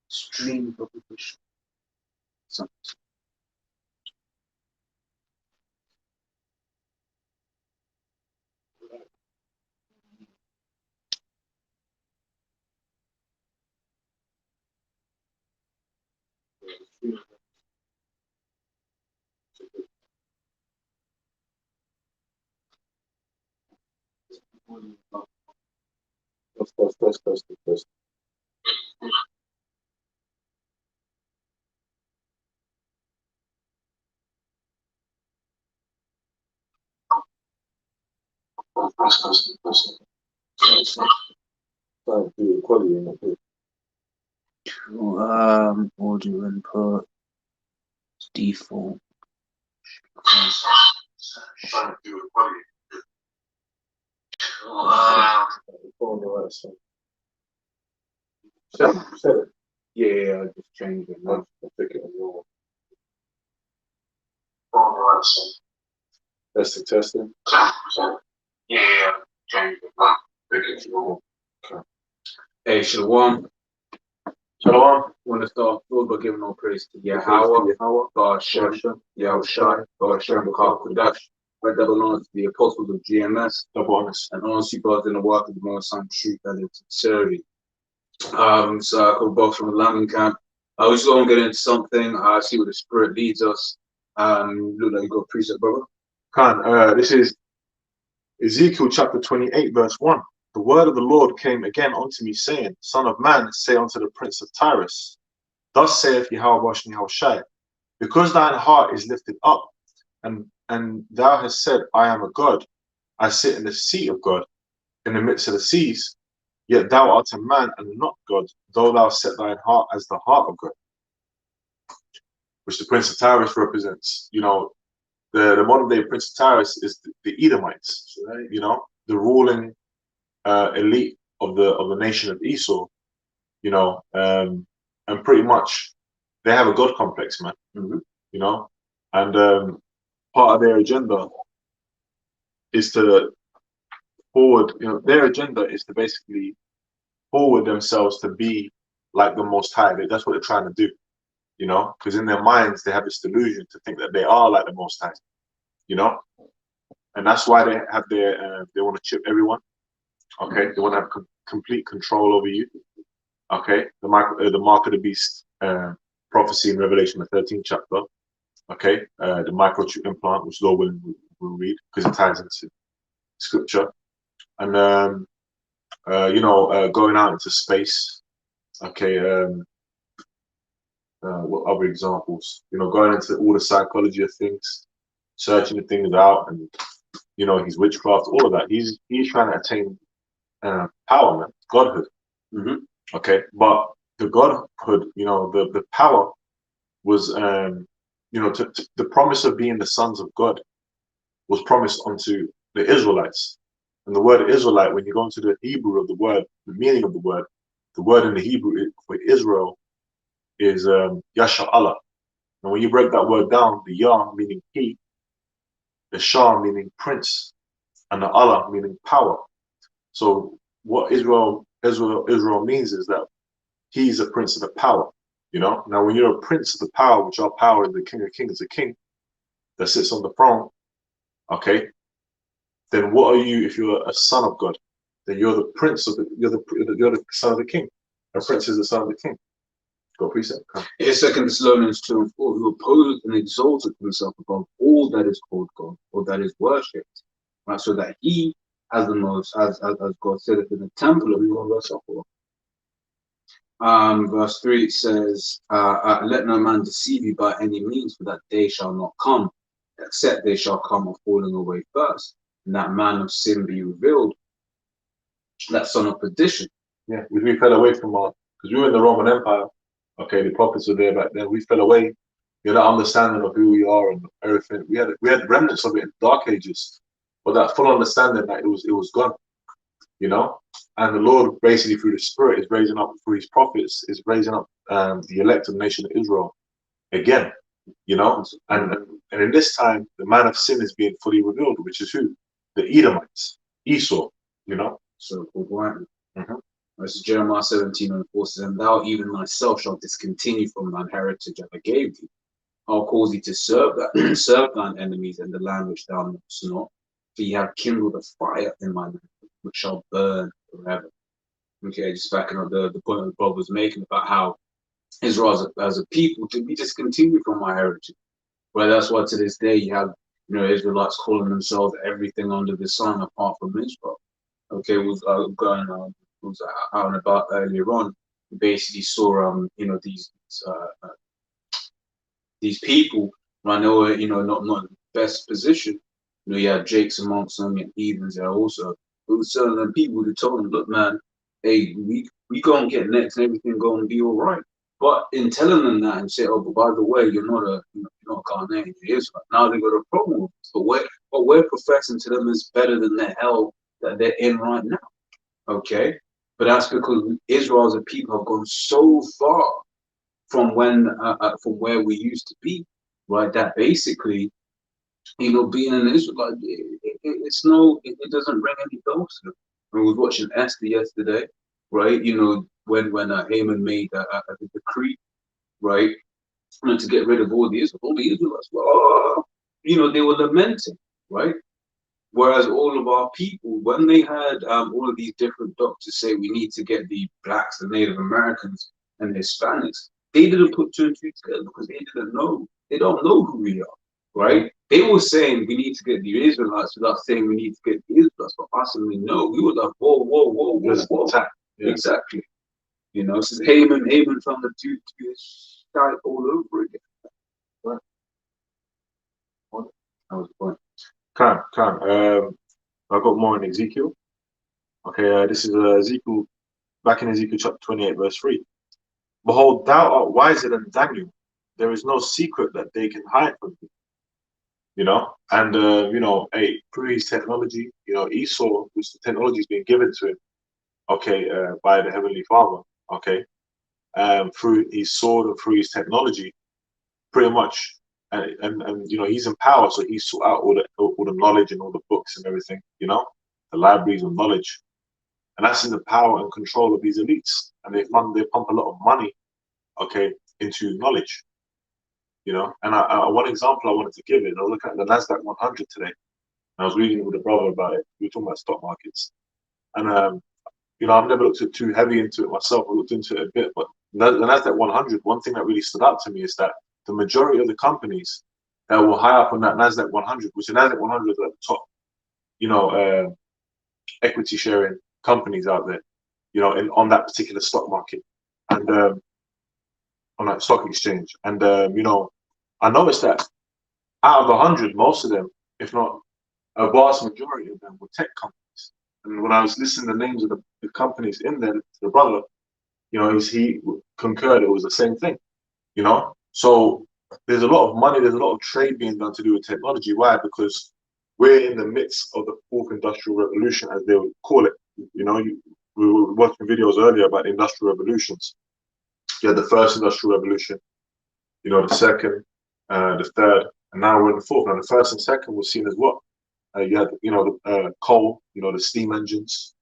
Stream publication. First. Audio input default. Yeah, I just changed it now. I'll take it on your testing. Yeah, changed it now. Hey, Shalom. Shalom. Want to start off by giving all praise to Yahweh, God Shem, Yahushai, God Shem, Kudash, that belongs to the apostles of GMS, and honestly, brothers in the work of the Most High truth and its sincerity. So I come both from the London camp. We just going to get into something. See where the Spirit leads us. Look like you got a precept, brother. This is Ezekiel chapter 28, verse 1. The word of the Lord came again unto me, saying, Son of man, say unto the prince of Tyrus, Thus saith Yahweh Bashan Yahushai, because thine heart is lifted up, and thou hast said, I am a God, I sit in the seat of God, in the midst of the seas, yet thou art a man and not God, though thou set thine heart as the heart of God. Which the prince of Tyrus represents. You know, the modern day prince of Tyrus is the Edomites, right? You know, the ruling elite of the nation of Esau, you know, and pretty much they have a God complex, man. You know, and part of their agenda is to forward, you know, their agenda is to basically forward themselves to be like the Most High. That's what they're trying to do, you know, because in their minds they have this delusion to think that they are like the Most High, you know, and that's why they have their they want to chip everyone. Okay, they want to have complete control over you. Okay, the mark of the beast prophecy in Revelation, the 13th chapter. Okay, the microchip implant, which Lord will read because it ties into scripture, and you know, going out into space. Okay, what other examples? You know, going into all the psychology of things, searching the things out, and you know, his witchcraft, all of that. He's trying to attain power, man, godhood. Okay, but the godhood, you know, the power was, you know, the promise of being the sons of God was promised unto the Israelites. And the word Israelite, when you go into the Hebrew of the word, the meaning of the word in the Hebrew for Israel is Yasha Allah. And when you break that word down, the Yah meaning he, the Shah meaning prince, and the Allah meaning power. So what Israel means is that he's a prince of the power. You know, now when you're a prince of the power, which our power is the King of Kings, the king that sits on the throne, okay, then what are you if you're a son of God? Then you're the prince of you're the son of the king. A prince is the son of the king. Go precept. Here's 2 Thessalonians 2:4, who opposed and exalted himself above all that is called God or that is worshipped, right? So that he, as the most, as God said in the temple of God, verse 3 says, let no man deceive you by any means, for that day shall not come, except they shall come of falling away first, and that man of sin be revealed, that son of perdition. Yeah, we fell away from because we were in the Roman Empire. Okay, the prophets were there back then. We fell away. We had an understanding of who we are and everything. We had remnants of it in the Dark Ages, but that full understanding that it was gone. You know, and the Lord basically through the Spirit is raising up through His prophets, is raising up the elect of the nation of Israel again. You know, and in this time the man of sin is being fully revealed, which is who? The Edomites, Esau. You know, so-called white man. This is Jeremiah 17:4 says, and thou even thyself shalt discontinue from thine heritage that I gave thee. I'll cause thee to serve that serve thine enemies in the land which thou knowest not. For ye have kindled a fire in my land, which shall burn forever. Okay, just backing up the point that Bob was making about how Israel as a people to be discontinued from my heritage. Well, that's why to this day you have Israelites calling themselves everything under the sun apart from Israel. Okay, was going was out and about earlier on. We basically saw these people when they were not in the best position. You had Jakes amongst them, you had heathens there also. It was certain people who told them, look, man, hey, we gonna get next and everything gonna be all right. But in telling them that and say, oh, but by the way, you're not a Ghanaian, you're Israel. Now they got a problem with this. But what we're professing to them is better than the hell that they're in right now. Okay? But that's because Israel as a people have gone so far from from where we used to be, right? That basically, being an Israelite, it doesn't ring any bells to them. I was watching Esther yesterday, right? When Haman made a decree, right, to get rid of all the Israelites. Well, they were lamenting, right? Whereas all of our people, when they had all of these different doctors say we need to get the blacks, the Native Americans, and the Hispanics, they didn't put two and two together because they didn't know. They don't know who we are, right? They were saying we need to get the Israelites without saying we need to get the Israelites. But us, and we know, we were like, whoa, whoa, whoa, whoa, whoa. Yeah. Exactly. This is Haman trying to do his shit all over again. Right. That was the point. I got more in Ezekiel. Okay, this is Ezekiel, back in Ezekiel chapter 28, verse 3. Behold, thou art wiser than Daniel. There is no secret that they can hide from you. And through his technology, Esau, which the technology is being given to him, okay, by the Heavenly Father, okay, through his sword and through his technology, pretty much, and he's in power, so he sought out all the knowledge and all the books and everything, the libraries of knowledge, and that's in the power and control of these elites, and they pump a lot of money, okay, into knowledge, And one example I wanted to give it, I look at the Nasdaq 100 today. I was reading with a brother about it. We were talking about stock markets, and I've never looked too heavy into it myself. I looked into it a bit, but the Nasdaq 100. One thing that really stood out to me is that the majority of the companies that were high up on that Nasdaq 100, which the Nasdaq 100 is at the top, equity sharing companies out there, on that particular stock market, and on that stock exchange, and I noticed that out of 100, most of them, if not a vast majority of them, were tech companies. And when I was listening to the names of the companies in there, the brother, he concurred it was the same thing, So there's a lot of money, there's a lot of trade being done to do with technology. Why? Because we're in the midst of the fourth industrial revolution, as they would call it. We were watching videos earlier about the industrial revolutions. You had the first industrial revolution, the second, the third, and now we're in the fourth. Now the first and second was seen as what? You had, the coal, the steam engines,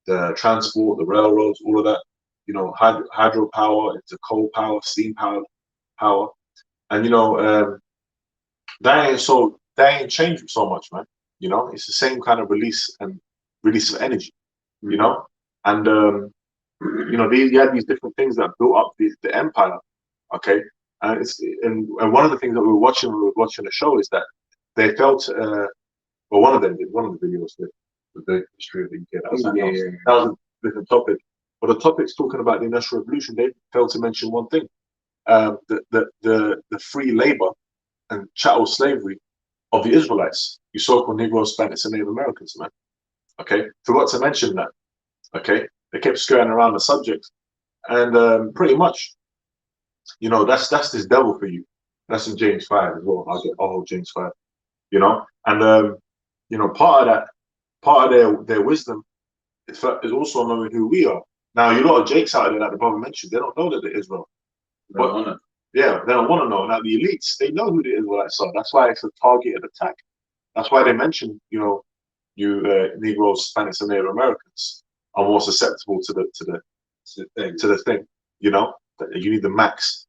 the transport, the railroads, all of that, hydropower into coal power, steam power. And, that ain't changed so much, man. It's the same kind of release of energy, and, you had these different things that built up the empire, okay? And one of the things that we were watching the show is that they felt, one of the videos, the history of the UK. That was a different topic. But the topic's talking about the Industrial Revolution. They failed to mention one thing: the free labor and chattel slavery of the Israelites, you so-called Negroes, Spanish, and Native Americans, man. Okay, forgot to mention that. Okay, they kept skirting around the subject, and pretty much, that's this devil for you. That's in James 5 as well. I'll hold James 5. And part of their wisdom is also knowing who we are. Now, a lot of Jakes out there, like the brother mentioned, they don't know that they're Israel. But yeah, they don't want to know. Now, the elites, they know who the Israelites are. That's why it's a targeted attack. That's why they mention, you Negroes, Spanish, and Native Americans. are more susceptible to the thing. You know, you need the max.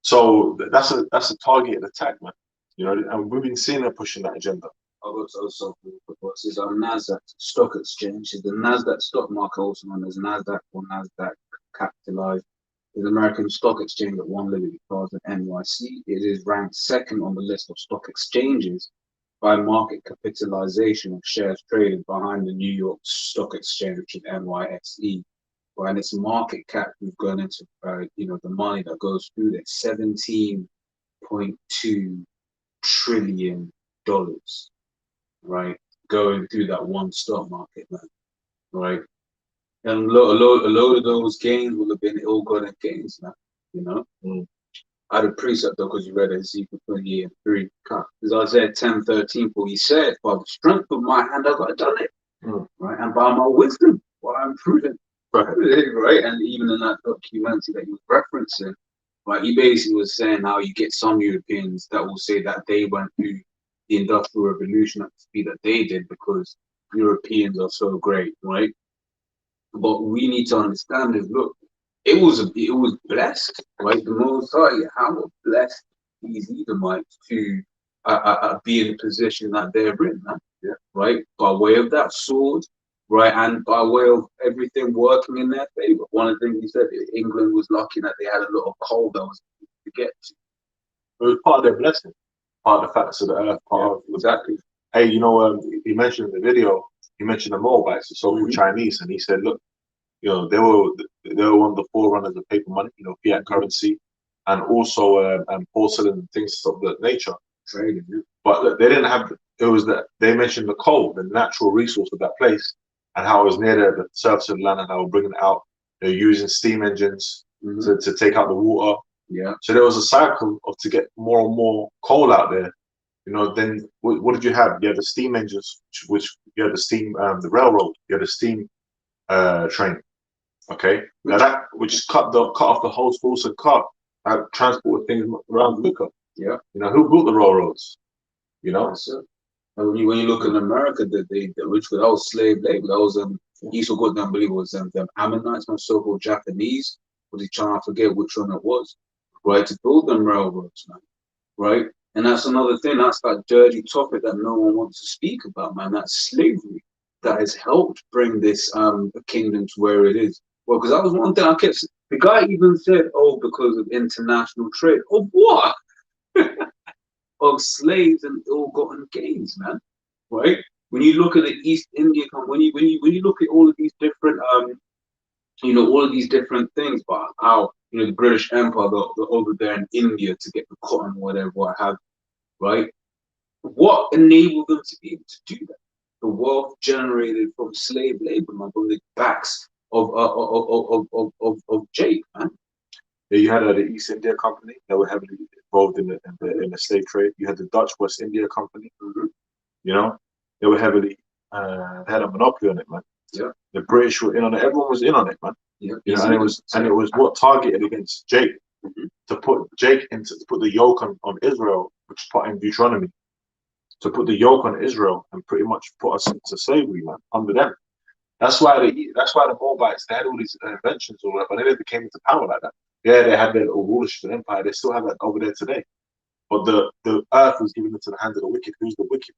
So that's a targeted attack, man. You know, and we've been seeing her pushing that agenda. I've got also what's this Nasdaq stock exchange. The Nasdaq stock market, also known as Nasdaq or Nasdaq capitalized, is an American stock exchange that won Liberty Plaza NYC. It is ranked second on the list of stock exchanges by market capitalization of shares traded behind the New York Stock Exchange, which is NYSE. And its market cap, we've gone into, the money that goes through there, $17.2 trillion, right? Going through that one stock market, man, right? And a load of those gains will have been ill-gotten gains, man, you know? I had a precept though, because you read Ezekiel 28:3. Because Isaiah 10:13, for he said, by the strength of my hand I got done it, right? And by my wisdom, well, I'm prudent. Right, and even in that documentary that he was referencing, right, he basically was saying how you get some Europeans that will say that they went through the Industrial Revolution at the speed that they did because Europeans are so great, right? But we need to understand is, look, it was blessed, right? The Most High, how blessed these Edomites to be in the position that they're in, man, right? By way of that sword, right, and by way of everything working in their favor. One of the things he said, England was lucky that they had a lot of coal that was to get to. It was part of their blessing, part of the facts of the earth, part of exactly. Hey, you know, he mentioned in the video, he mentioned the Moabites, the so-called Chinese, and he said, look, you know, they were one of the forerunners of paper money, you know, fiat currency, and also porcelain and things of that nature. Trading, But look, they didn't have. It was that they mentioned the coal, the natural resource of that place, and how it was near the surface of the land, and how they were bringing it out. They're using steam engines to take out the water. Yeah. So there was a cycle of to get more and more coal out there. You know, then what did you have? You had the steam engines, which you had the steam, the railroad. You had the steam train. Okay, now that which cut off the whole source of car, transported things around quicker. Yeah, you know who built the railroads? You know, and when you look in America, that was slave labor. That was you so good. I believe it was them Ammonites, my so-called Japanese. Was he trying to forget which one it was? Right, to build them railroads, man. Right, and that's another thing. That's that dirty topic that no one wants to speak about, man. That's slavery that has helped bring this kingdom to where it is. Well, because that was one thing I kept. The guy even said, "Oh, because of international trade." Of what? Of slaves and ill-gotten gains, man. Right? When you look at the East India, when you look at all of these different all of these different things, but how the British Empire, the over there in India to get the cotton, whatever, what have, right? What enabled them to be able to do that? The wealth generated from slave labor, man, from the backs of Jake, man. Yeah, you had the East India Company that were heavily involved in the slave trade. You had the Dutch West India Company. You know, they were heavily they had a monopoly on it, man. Yeah. The British were in on it. Everyone was in on it, man. Yeah. You know, and it was what targeted against Jake to put Jake to put the yoke on Israel, which is part in Deuteronomy, to put the yoke on Israel and pretty much put us into slavery, man, under them. That's why the Moabites, they had all these inventions or whatever, but they never came into power like that. Yeah, they had their little rulership and empire. They still have that over there today. But the earth was given into the hand of the wicked. Who's the wicked?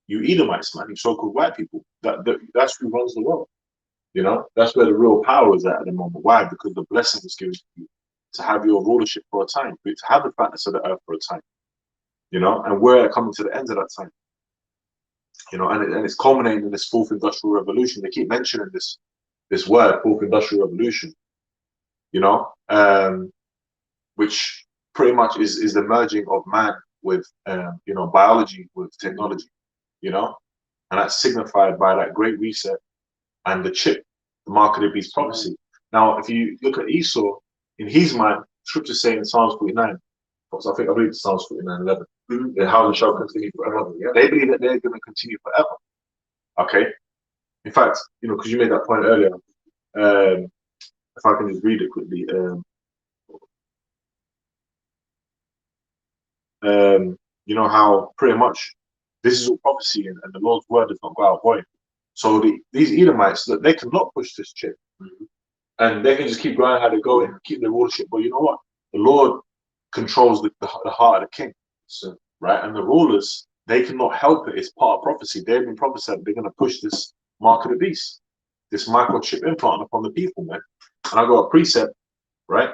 You Edomites, man. You so-called white people. That's who runs the world. You know, that's where the real power is at the moment. Why? Because the blessing was given to you to have your rulership for a time, to have the fatness of the earth for a time. You know, and we're coming to the end of that time. You know, and it's culminating in this fourth industrial revolution. They keep mentioning this word, fourth industrial revolution. You know, which pretty much is the merging of man with biology with technology. You know, and that's signified by that great reset and the chip, the mark of the beast prophecy. Now, if you look at Esau, in his mind, scriptures say in Psalms 49, I believe it's Psalms 49:11, how the shall continue forever. Yeah. They believe that they're going to continue forever. Okay. In fact, because you made that point earlier, if I can just read it quickly. You know how pretty much this is all prophecy and the Lord's word does not go out void. So these Edomites, that they cannot push this chip. And they can just keep going how they go and keep their rulership. But you know what? The Lord controls the heart of the king. So, right? And the rulers, they cannot help it. It's part of prophecy. They've been prophesied they're going to push this mark of the beast, this microchip implant upon the people, man. And I got a precept, right?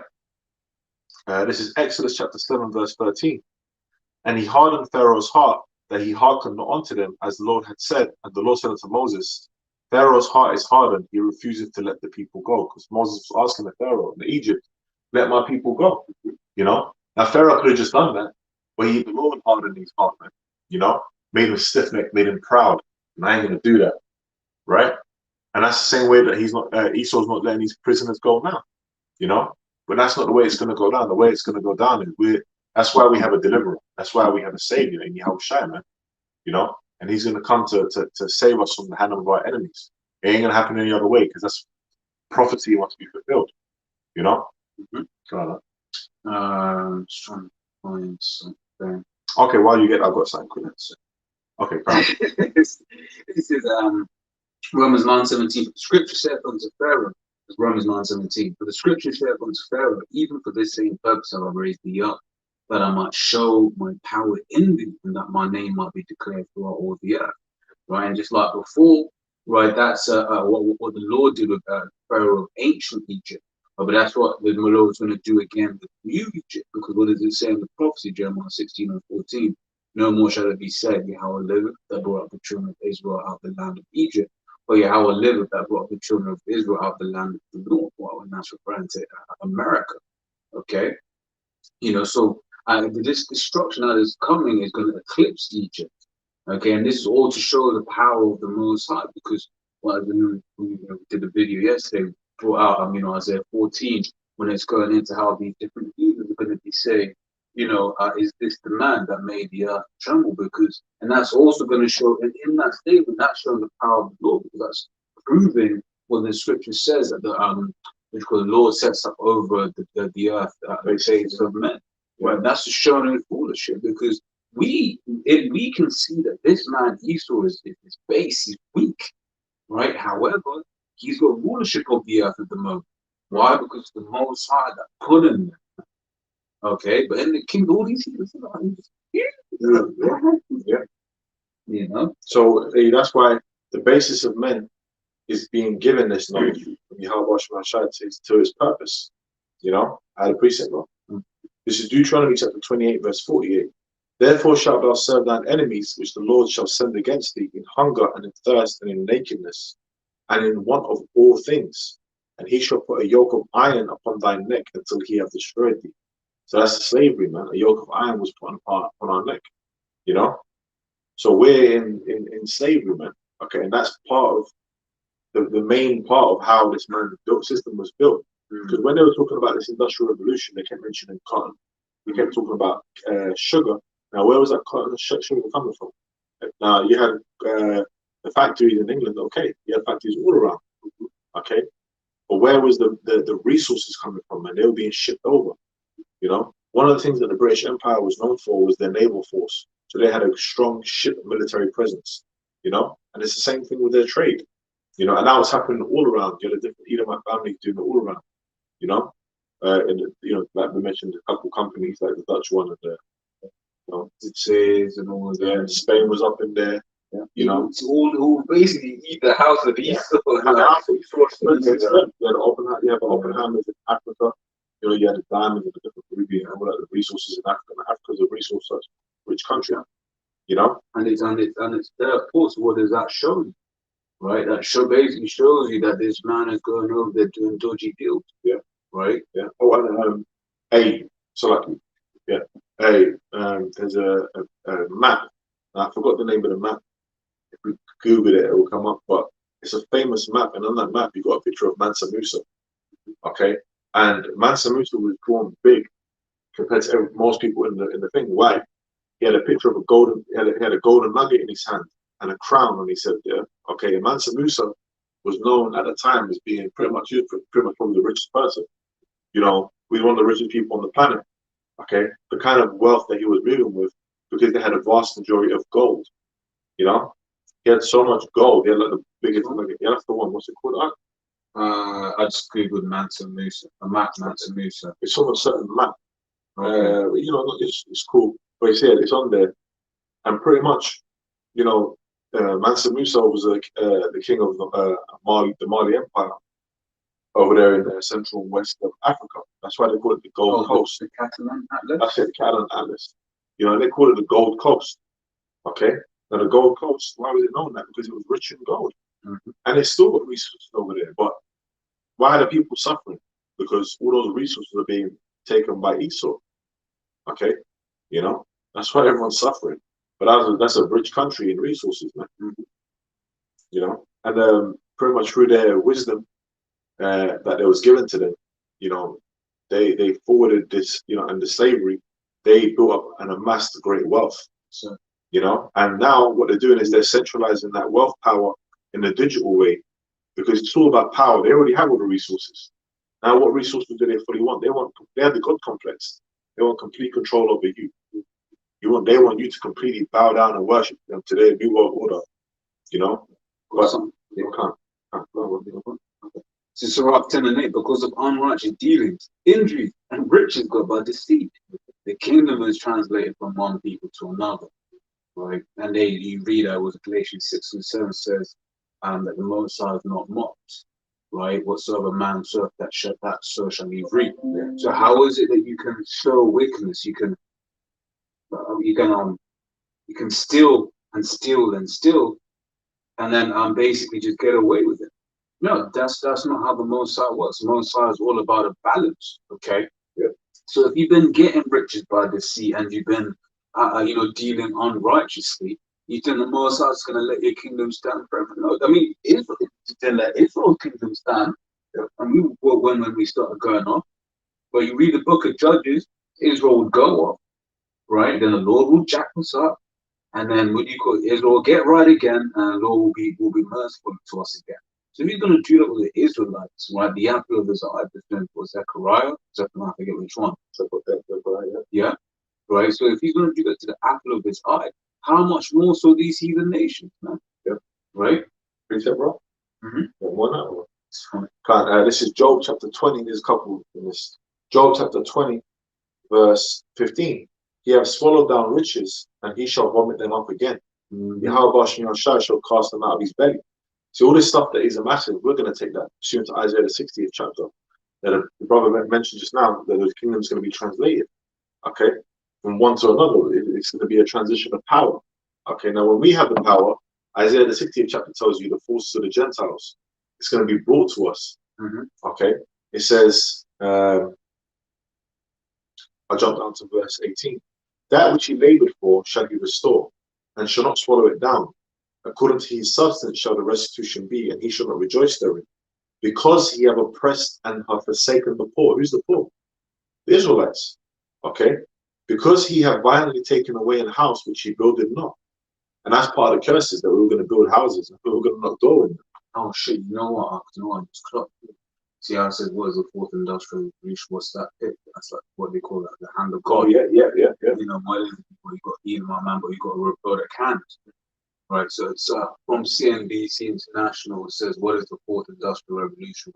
This is Exodus chapter 7, verse 13. And he hardened Pharaoh's heart, that he hearkened not unto them, as the Lord had said. And the Lord said unto Moses, Pharaoh's heart is hardened, he refuses to let the people go. Because Moses was asking the Pharaoh in Egypt, let my people go. You know? Now Pharaoh could have just done that, but the Lord hardened his heart, man. You know? Made him stiff-necked, made him proud. And I ain't gonna do that. Right? And that's the same way that Esau's not letting these prisoners go now. You know? But that's not the way it's gonna go down. The way it's gonna go down is that's why we have a deliverer. That's why we have a savior in Yahushua, man. You know? And he's going to come to save us from the hand of our enemies. It ain't going to happen any other way, because that's prophecy wants to be fulfilled. You know? Just trying to find something. Okay, while you get that, I've got something quick. Okay, This is Romans 9:17. Scripture saith unto Pharaoh, it's Romans 9:17. For the scripture saith unto Pharaoh, even for this same purpose have I raised thee up, that I might show my power in thee, and that my name might be declared throughout all the earth. Right, and just like before, right, that's what the Lord did with Pharaoh of ancient Egypt. But that's what the Lord is going to do again with new Egypt, because what does it say in the prophecy, Jeremiah 16:14? No more shall it be said, Yahweh liveth, that brought up the children of Israel out of the land of Egypt, but Yahweh liveth, that brought up the children of Israel out of the land of the north. Well, and that's referring to America. Okay, you know, so this destruction that is coming is going to eclipse Egypt. Okay, and this is all to show the power of the Most High, because we did a video yesterday, brought out Isaiah 14, when it's going into how these different heathens are going to be saying, is this the man that made the earth tremble? And that's also going to show, and in that statement, that's showing the power of the Lord, because that's proving what the scripture says, that the Lord sets up over the earth the days of men. Right, that's just showing his rulership, because we can see that this man Esau is base, he's weak, right? However, he's got rulership of the earth at the moment. Why? Because the Most High that put him there. Okay, but in the kingdom, all these people, you know. So that's why the basis of men is being given this knowledge from Yahweh to its purpose. You know, I had a precept, bro. This is Deuteronomy chapter 28, verse 48. Therefore shalt thou serve thine enemies, which the Lord shall send against thee, in hunger and in thirst and in nakedness, and in want of all things. And he shall put a yoke of iron upon thy neck until he have destroyed thee. So that's the slavery, man. A yoke of iron was put upon our neck, you know? So we're in slavery, man. Okay, and that's part of the main part of how this man's built system was built. Because when they were talking about this industrial revolution, they kept mentioning cotton. We kept talking about sugar. Now, where was that cotton and sugar coming from? Now, you had the factories in England, okay. You had factories all around, okay. But where was the resources coming from? And they were being shipped over, you know. One of the things that the British Empire was known for was their naval force. So they had a strong ship military presence, you know. And it's the same thing with their trade, you know. And now it's happening all around. You know, the different Edomite families doing it all around. You know, and like we mentioned, a couple companies like the Dutch one and the, Says and all of that. Yeah, Spain was up in there. Yeah. You know, it's all basically eat the house of Esau. You have Oppenheimers in Africa. You know, you had the diamonds and the different Caribbean and all that, the resources in Africa. And Africa's a resource-rich country. You know, and it's there. Of course, what does that show you? Right, that basically shows you that this man is going over there doing dodgy deals. Yeah. Right. Yeah. Oh, and there's a map. I forgot the name of the map. If we Google it, it will come up. But it's a famous map, and on that map, you got a picture of Mansa Musa. Okay, and Mansa Musa was drawn big compared to most people in the thing. Why? He had a picture of he had a golden nugget in his hand and a crown on his head. Yeah. Okay, and Mansa Musa was known at the time as being pretty much probably the richest person. You know, we were one of the richest people on the planet. Okay, the kind of wealth that he was moving with, because they had a vast majority of gold. You know, He had so much gold. He had like the biggest, like, yeah, that's the one. What's it called? I just googled Mansa Musa, a map Mansa Musa. It's on a certain map. Okay. You know, it's cool. But it's on there, and pretty much, you know, Mansa Musa was the king of Mali, the Mali Empire over there in the central and west of Africa. That's why they call it the Gold Coast. The Catalan Atlas? That's it, the Catalan Atlas. You know, they call it the Gold Coast. Okay? Now, the Gold Coast, why was it known that? Because it was rich in gold. And it's still got resources over there. But why are the people suffering? Because all those resources are being taken by Esau. Okay? You know? That's why everyone's suffering. But that's a rich country in resources, man. You know? And pretty much through their wisdom, that was given to them, you know, they forwarded this, you know, and the slavery, they built up and amassed great wealth. So, you know, and now what they're doing is they're centralizing that wealth power in a digital way, because it's all about power. They already have all the resources. Now, what resources do they fully want? They have the God complex. They want complete control over you. They want you to completely bow down and worship them to their new world order. You know, but you can't. So Sirach 10 and 8, because of unrighteous dealings, injuries, and riches got by deceit, the kingdom is translated from one people to another. Right? And you read that was Galatians 6 and 7 says that the Most High is not mocked. Right? Whatsoever man serve that so shall he reap. So how is it that you can show wickedness? You can steal and steal and steal, and then basically just get away with it. No, that's not how the Most High works. The Most High is all about a balance. Okay. Yeah. So if you've been getting riches by deceit and you've been, dealing unrighteously, you think the Most High is going to let your kingdom stand forever? No, I mean, Israel didn't let Israel's kingdom stand. Yeah. And when we started going off, but you read the book of Judges, Israel would go off, right? Then the Lord will jack us up, and then Israel will get right again, and the Lord will be merciful to us again. So he's going to do that with the Israelites, right? The apple of his eye, for Zechariah, I forget which one. Yeah, right. So if he's going to do that to the apple of his eye, how much more so these heathen nations, man? Yeah, right. Read that, bro. One this is Job chapter 20. There's a couple in this. Job chapter 20, verse 15. He have swallowed down riches, and he shall vomit them up again. Yahweh shall cast them out of his belly. See, all this stuff that is amassing, we're going to take that soon to Isaiah the 60th chapter. That the brother mentioned just now, that the kingdom is going to be translated, okay, from one to another. It's going to be a transition of power. Okay, now when we have the power, Isaiah the 60th chapter tells you the forces of the Gentiles, it's going to be brought to us. Okay, it says, I'll jump down to verse 18. That which he labored for shall he restore, and shall not swallow it down. According to his substance shall the restitution be, and he shall not rejoice therein. Because he have oppressed and have forsaken the poor. Who's the poor? The Israelites. Okay? Because he have violently taken away an house which he builded not. And that's part of the curses, that we were going to build houses and we were going to knock door in them. Oh shit, you know what? Just clocked. See how I said, what is the fourth industrial revolution? What's that? That's like what they call that, the hand of God. Oh, yeah. You know, you got Ian, my man, but you got a rebuild that can't. Right, so it's from CNBC International. It says, "What is the fourth industrial revolution?"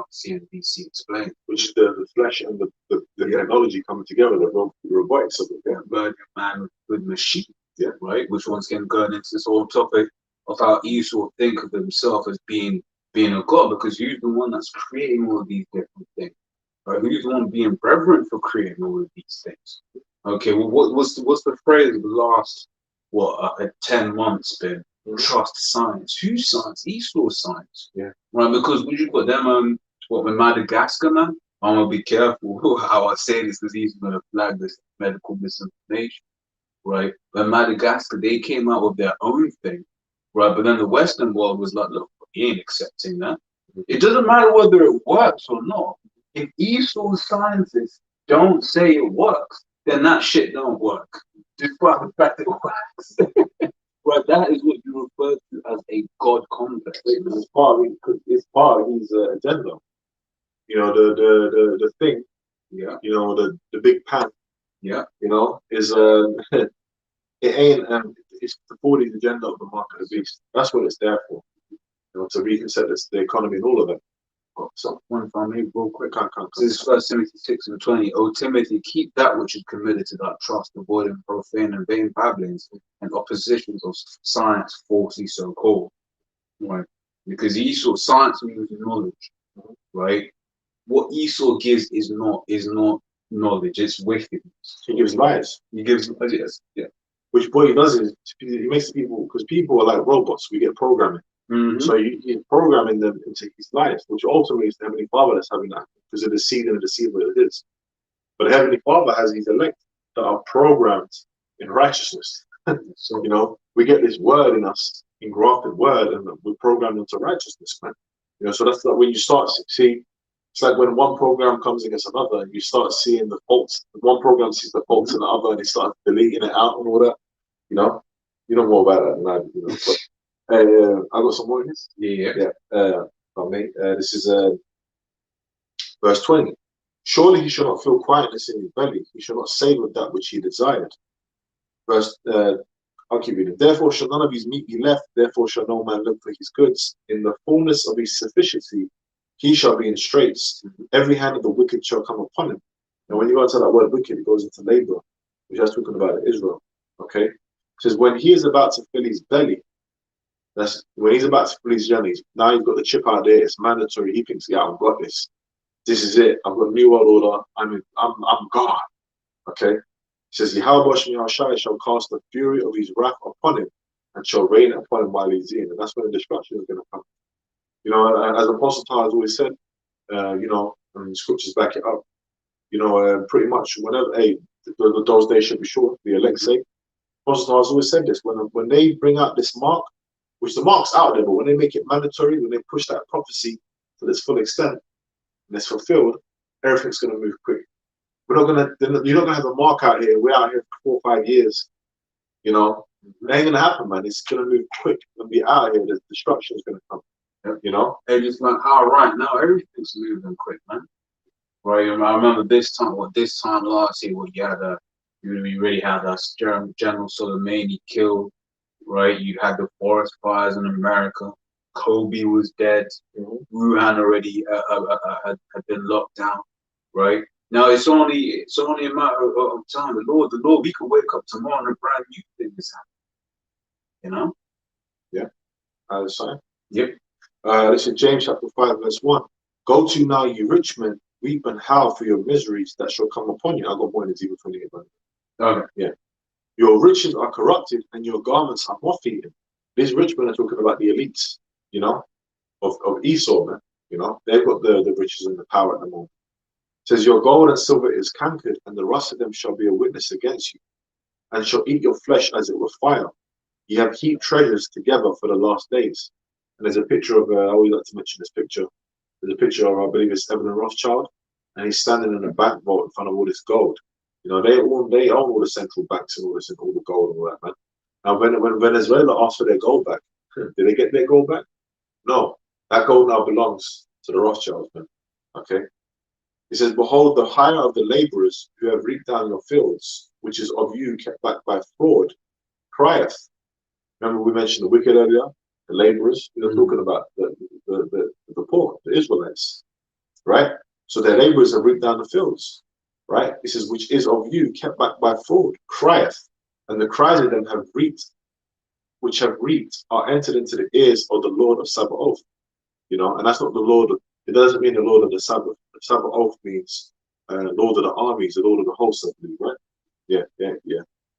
CNBC explained. Which is the flesh and the technology coming together, the robotics of it. Yeah, burning man with machine. Yeah, right. Which once again going into this whole topic of how Esau think of himself as being a god, because he's the one that's creating all of these different things. Right? He's the one being reverent for creating all of these things. Okay, well, what's the phrase of the last 10 months been? Trust science. Whose science? Esau's science. Yeah. Right, because when you got them with Madagascar, man, I'm gonna be careful how I say this, because he's gonna flag this medical misinformation. Right? When Madagascar, they came out with their own thing, right? But then the Western world was like, look, he ain't accepting that. It doesn't matter whether it works or not. If Esau's scientists don't say it works, then that shit don't work. Despite the fact it works. Right, that is what you refer to as a God complex. It's part of his agenda. You know, the thing. Yeah. You know, the big pan. Yeah. You know, is It ain't it's the 40s agenda of the mark of the beast. That's what it's there for. You know, to reset the economy and all of that. So one if I may real quick. Can't. This is 1 Timothy 6:20. O Timothy, keep that which is committed to that trust, avoiding profane and vain babblings and oppositions of science falsely so called. Right? Because Esau, science means knowledge, right? What Esau gives is not knowledge, it's wickedness. He gives lies. He gives yes, yeah. Which what he does is he makes people, because people are like robots, we get programming. So he's programming them into his lives, which ultimately is the Heavenly Father that's having that, because of the seed and the deceiver it is. But the Heavenly Father has his elect that are programmed in righteousness. So, you know, we get this word in us, engrafted word, and we're programmed into righteousness, man. You know, so that's like when you start to see, it's like when one program comes against another, you start seeing the faults. One program sees the faults in the other, and they start deleting it out and all that. You know, you know more about that than I do. You know, but, I got some more in this. Yeah. This is verse 20. Surely he shall not feel quietness in his belly. He shall not savor that which he desired. I'll keep reading. Therefore shall none of his meat be left. Therefore shall no man look for his goods. In the fullness of his sufficiency, he shall be in straits. Every hand of the wicked shall come upon him. And when you go into that word wicked, it goes into labor, which I was talking about Israel. Okay? It says when he is about to fill his belly, that's when he's about to fill his journeys. Now you've got the chip out there, it's mandatory. He thinks, yeah, I've got this. This is it. I've got a new world order. I'm God. Okay? It says, Yahweh Shai shall cast the fury of his wrath upon him and shall rain upon him while he's in. And that's when the destruction is going to come. You know, as Apostle Paul has always said, you know, and the scriptures back it up, you know, pretty much whenever, those days should be short, the elect's sake. Apostle Paul has always said this, when they bring out this mark, which the mark's out there, but when they make it mandatory, when they push that prophecy to its full extent, and it's fulfilled, everything's going to move quick. You're not going to have a mark out here. We're out here for 4 or 5 years. You know, it ain't going to happen, man. It's going to move quick and be out here. The destruction is going to come. You know, and it's like how right now everything's moving quick, man. Right? I remember this time last year, you really had us General Soleimani killed. Right? You had the forest fires in America. Kobe was dead. Wuhan already had been locked down. Right? Now it's only a matter of time. The Lord, we could wake up tomorrow and a brand new thing is happening. You know? Yeah. That's fine. Yep. This is James chapter 5, verse 1. Go to now, you rich men, weep and howl for your miseries that shall come upon you. I got more in Ezekiel 28. Okay. Yeah. Your riches are corrupted and your garments are moth-eaten. These rich men are talking about the elites, you know, of Esau, man. You know, they've got the riches and the power at the moment. It says, your gold and silver is cankered, and the rust of them shall be a witness against you, and shall eat your flesh as it were fire. You have heaped treasures together for the last days. And there's a picture of, I always like to mention this picture. There's a picture of, I believe it's Evelyn Rothschild, and he's standing in a bank vault in front of all this gold. You know, they own all the central banks and all this and all the gold and all that, man. Now, when Venezuela asked for their gold back, did they get their gold back? No. That gold now belongs to the Rothschilds, man. Okay? He says, behold, the hire of the laborers who have reaped down your fields, which is of you kept back by fraud, crieth. Remember we mentioned the wicked earlier, the laborers. We're talking about the poor, the Israelites, right? So their laborers have reaped down the fields, right? He says, which is of you kept back by fraud, crieth. And the cries of them have reaped, which have reaped, are entered into the ears of the Lord of Sabaoth. You know, and that's not the Lord. It doesn't mean the Lord of the Sabbath. The Sabaoth means Lord of the armies, the Lord of the hosts, I believe, right? Yeah,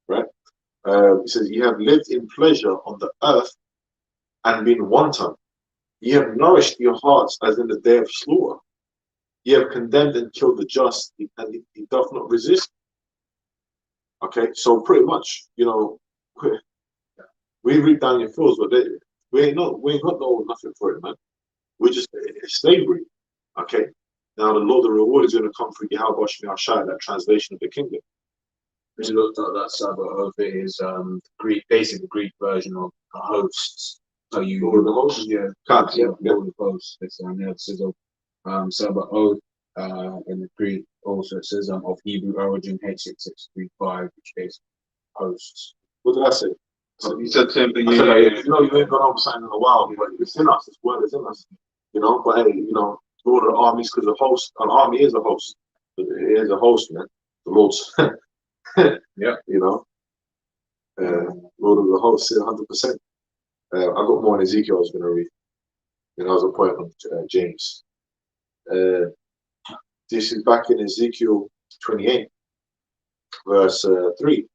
right? It says, ye have lived in pleasure on the earth and been wanton. Ye have nourished your hearts as in the day of slaughter. Ye have condemned and killed the just, and he doth not resist. Okay, so pretty much, you know, we read down your fields, but we ain't got nothing for it, man. We're just slavery. Okay. Now the Lord, the reward is going to come through Yahweh Shai, that translation of the kingdom. When you looked at that Sabaoth, it is basically the Greek version of hosts. So you Lord of the hosts? Yeah. Lord of the hosts. It's it says of Sabaoth in the Greek also it says of Hebrew origin H6635, which is hosts. What did I say? So you said the same thing. I said, like, you know, you ain't gone over something in a while, but it's in us. This word is in us. You know, but hey, you know, Lord of the armies, because the host, an army is a host. It is a host, man. The Lord's, yeah, you know, Lord of the host, 100%. I got more on Ezekiel I was going to read. And I was a point on James. This is back in Ezekiel 28, verse 3. It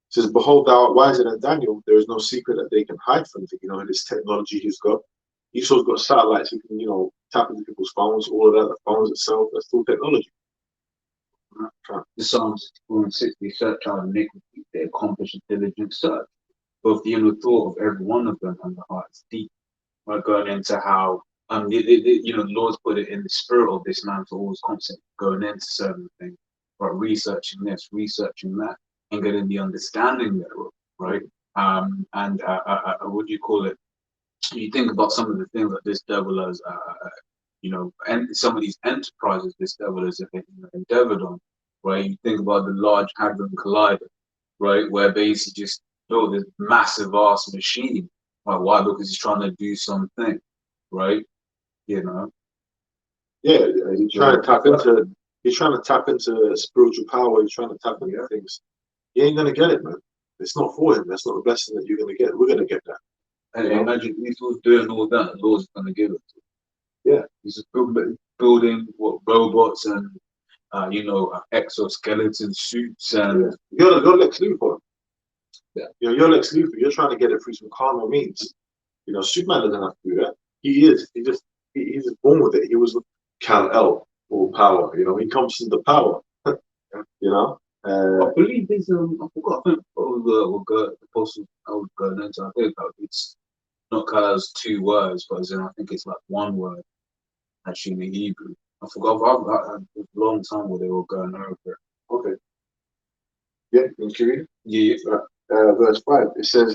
says, behold, thou art wiser than Daniel. There is no secret that they can hide from thee. You know, this technology he's got. Esau's got satellites. He can, you know, tap into people's phones, all of that. The phones itself, that's still technology. The Psalms 64 and 60 search out iniquity. They accomplish a diligent search. Both the inner thought of every one of them and the heart's deep. We're going into how, you know, the Lord's put it in the spirit of this man to always constantly going into certain things, right? Researching this, researching that, and getting the understanding thereof, right? What do you call it? You think about some of the things that this devil has, you know, and some of these enterprises this devil has endeavored on, right? You think about the Large Hadron Collider, right, where basically just build this massive ass machine. Right? Why? Because he's trying to do something, right? You know. Yeah, he's trying to tap into. He's trying to tap into spiritual power. He's trying to tap into things. He ain't gonna get it, man. It's not for him. That's not the blessing that you're gonna get. We're gonna get that. And imagine if he was doing all that, the Lord's gonna give it to him. Yeah, he's building what robots and you know, exoskeleton suits and you're Lex Luthor. Yeah, you know, you're Lex Luthor. You're trying to get it through some carnal means. You know, Superman doesn't have to do that. He is. He's just born with it. He was Kal-El, all power. You know, he comes from the power. You know. I believe there's I forgot. I think the apostle I was going into. I think it's not Kal-El's 2 words, but I think it's like 1 word actually in the Hebrew. I forgot. I've a long time where they were going over it. Okay. Yeah, can you read it? Yeah. Verse 5. It says,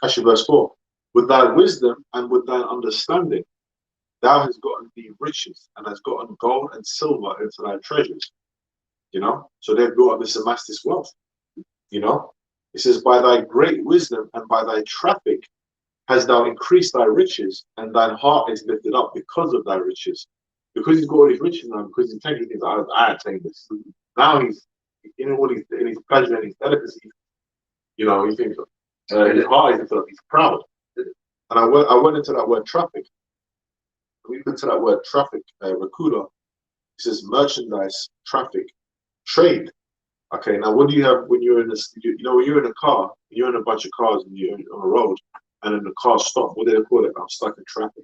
actually, verse 4. With thy wisdom and with thy understanding, thou hast gotten thee riches and hast gotten gold and silver into thy treasures. You know, so they've built up this amassed this wealth. You know, it says, by thy great wisdom and by thy traffic hast thou increased thy riches, and thine heart is lifted up because of thy riches. Because he's got all these riches now, because he's taking things, I attain this. Now he's in all these, in his pleasure and his delicacy. You know, he thinks his heart is lifted up. He's proud. And I went into that word traffic. We went to that word traffic, Rakuda. It says merchandise, traffic, trade. Okay, now what do you have when you're in this? You know, when you're in a car, you're in a bunch of cars and you're on a road, and then the car stops. What do they call it? I'm stuck in traffic.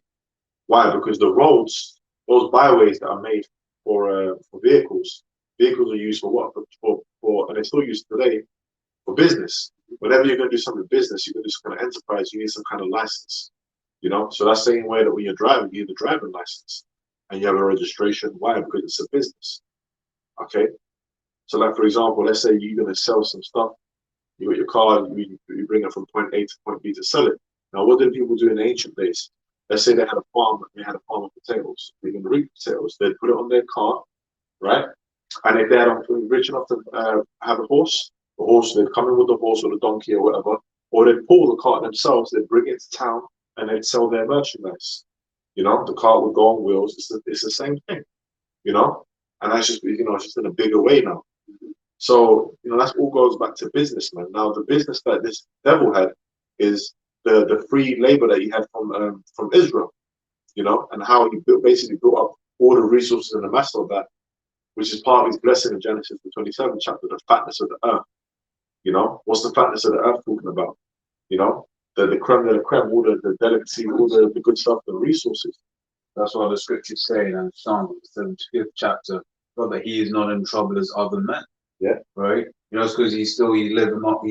Why? Because the roads, those byways that are made for vehicles, are used for what? For and they're still used today for business. Whenever you're going to do something business, you're going to do some kind of enterprise. You need some kind of license. You know, so that's the same way that when you're driving, you need a driving license and you have a registration. Why? Because it's a business. Okay. So, like for example, let's say you're going to sell some stuff. You got your car, you bring it from point A to point B to sell it. Now, what did people do in the ancient days? Let's say they had a farm of potatoes. They're going to reap potatoes. They'd put it on their car, right? And if they had rich enough to have a horse, the horse, they'd come in with the horse or the donkey or whatever, or they'd pull the cart themselves, they'd bring it to town and they'd sell their merchandise. You know, the cart would go on wheels. It's the same thing, you know? And that's just, you know, it's just in a bigger way now. So, you know, that all goes back to business, man. Now, the business that this devil had is the free labor that he had from Israel, you know, and how he basically built up all the resources and the mass of that, which is part of his blessing in Genesis, the 27th chapter, the fatness of the earth. You know, what's the fatness of the earth talking about? You know, the creme de la creme, all the delicacy, all the good stuff, the resources. That's why the scriptures say in Psalm 75th chapter, God, that he is not in trouble as other men. Yeah. Right? You know, it's because he's living up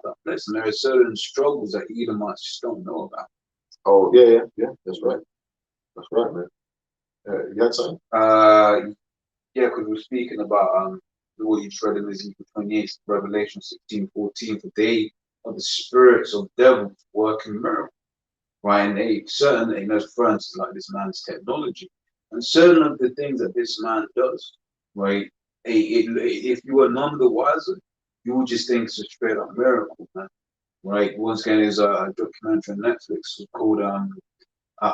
that place. And there are certain struggles that Edomites just don't know about. Oh, yeah, that's right. That's right, man. You had something? Yeah, because we're speaking about what you read in Ezekiel 28, Revelation 16:14, for they are the spirits of devils working miracles. Right, and they certain, you know, friends like this man's technology, and certain of the things that this man does, right? If you were none the wiser, you would just think it's a straight up miracle, man. right? Once again, there's a documentary on Netflix called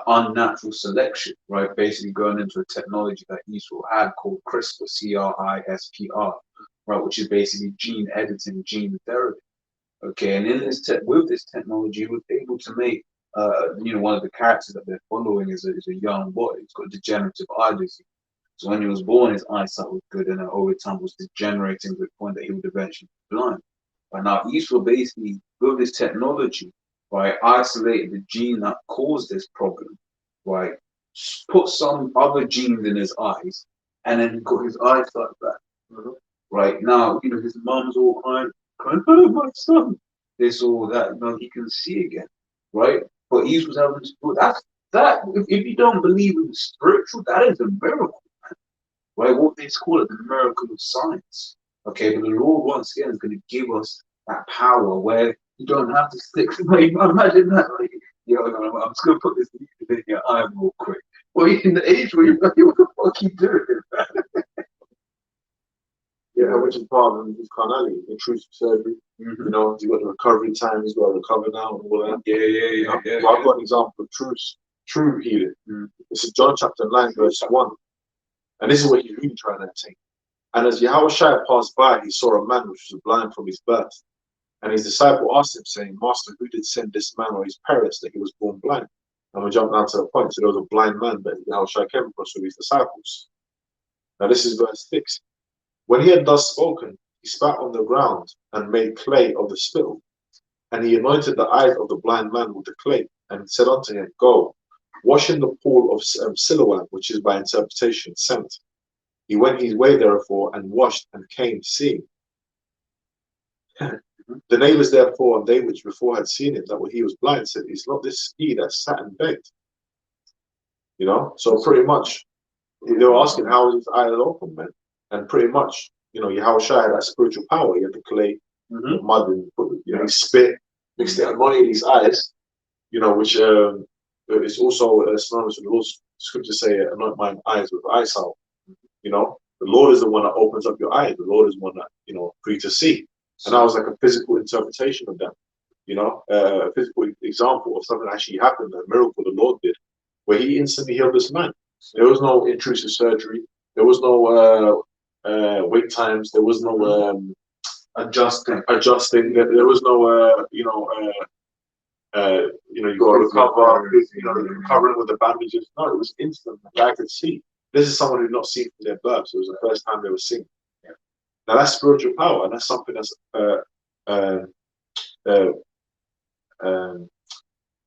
Unnatural Selection, right? Basically going into a technology that Esau had called CRISPR, CRISPR, right? Which is basically gene editing, gene therapy. Okay, and in this with this technology, he was able to make, one of the characters that they're following is a young boy. He's got degenerative eye disease. So when he was born, his eyesight was good, and then over time was degenerating to the point that he would eventually be blind. But now Esau basically, with this technology, right, isolated the gene that caused this problem, right, put some other genes in his eyes, and then he got his eyesight back. Right now, his mum's all crying, oh, my son, this or that, he can see again, right? But he was having to, that. If you don't believe in the spiritual, that is a miracle, right? What they call it, the miracle of science. Okay, but the Lord once again is going to give us that power where you don't have to stick. Imagine that, like, I'm just going to put this in your eye real quick. Well, you're in the age where you're like, what the fuck you doing? Yeah, which is part of his carnality, intrusive surgery. You've got the recovery time, he's got to recover now and all that. Yeah. Well, I've got an example of true healing. This is John chapter 9, verse 1. And this is what he's really trying to attain. And as Yahushua passed by, he saw a man which was blind from his birth. And his disciple asked him, saying, Master, who did send this man or his parents that he was born blind? And we jump down to the point. So there was a blind man that Yahushua came across with his disciples. Now this is verse 6. When he had thus spoken, he spat on the ground and made clay of the spittle. And he anointed the eyes of the blind man with the clay, and said unto him, Go, wash in the pool of Siloam, which is by interpretation sent. He went his way therefore, and washed, and came seeing. The neighbors therefore, and they which before had seen him, that when he was blind, said, Is not this he that sat and begged? So pretty much, they were asking how his eyes open, man. And pretty much, Yahushua had that spiritual power. He had the clay, the mud, and he spit, mixed it, anointed his eyes, which is also synonymous with the Lord's scriptures say, anoint mine eyes with eye salve. The Lord is the one that opens up your eyes. The Lord is the one that, for you to see. And that was like a physical interpretation of that, a physical example of something that actually happened, a miracle the Lord did, where he instantly healed this man. There was no intrusive surgery. There was no wait times. There was no adjusting. There was no you got to recover. Recovering with the bandages. No, it was instant. The guy could see. This is someone who'd not seen from their birth. So it was the first time they were seeing. Now that's spiritual power, and that's something that's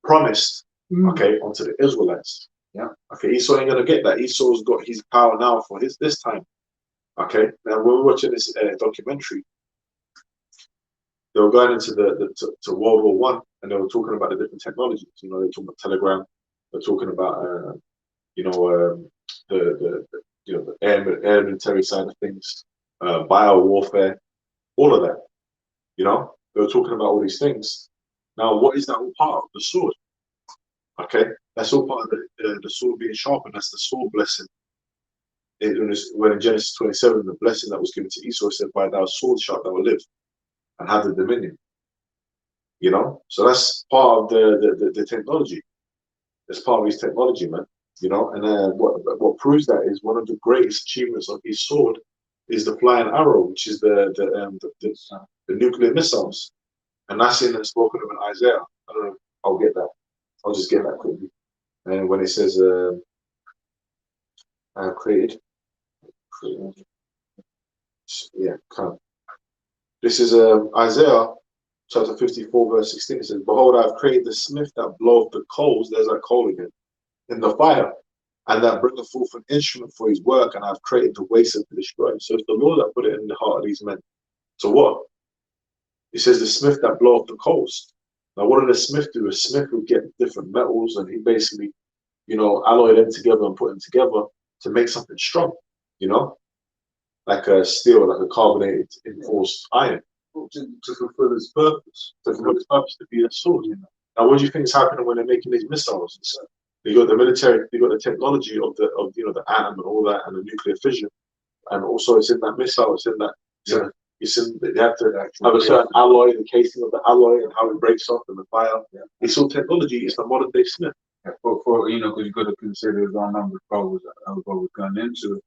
promised. Okay, onto the Israelites. Okay, Esau ain't gonna get that. Esau's got his power now for this time. Okay, now when we're watching this documentary, they were going into to World War One, and they were talking about the different technologies. They're talking about Telegram. They're talking about the air military side of things, bio warfare, all of that. They were talking about all these things. Now, what is that all part of? The sword. Okay, that's all part of the sword being sharpened. That's the sword blessing. When in Genesis 27, the blessing that was given to Esau said, "By thou sword shalt thou live, and have the dominion." So that's part of the technology. That's part of his technology, man. And what proves that is one of the greatest achievements of his sword is the flying arrow, which is the nuclear missiles, and that's spoken of in Isaiah. I don't know. I'll get that. I'll just get that quickly. And when it says created, come. This is Isaiah chapter 54, verse 16. It says, Behold, I have created the smith that bloweth the coals, there's that coal again, in the fire, and that bringeth forth an instrument for his work, and I have created the waster to destroy. So it's the Lord that put it in the heart of these men. So what? He says the smith that bloweth the coals. Now what did a smith do? A smith would get different metals, and he basically, alloy them together and put them together to make something strong, like a steel, like a carbonated enforced iron. To fulfill his purpose. To fulfill his purpose to be a sword. Now, what do you think is happening when they're making these missiles? They got the military, they got the technology of the atom and all that, and the nuclear fission, and also it's in that missile, it's in You see, they have to have a certain alloy, the casing of the alloy, and how it breaks off in the fire. Yeah. It's all technology. It's the modern day Smith. Yeah, for you know, because you got to consider the number of problems that was gone into it,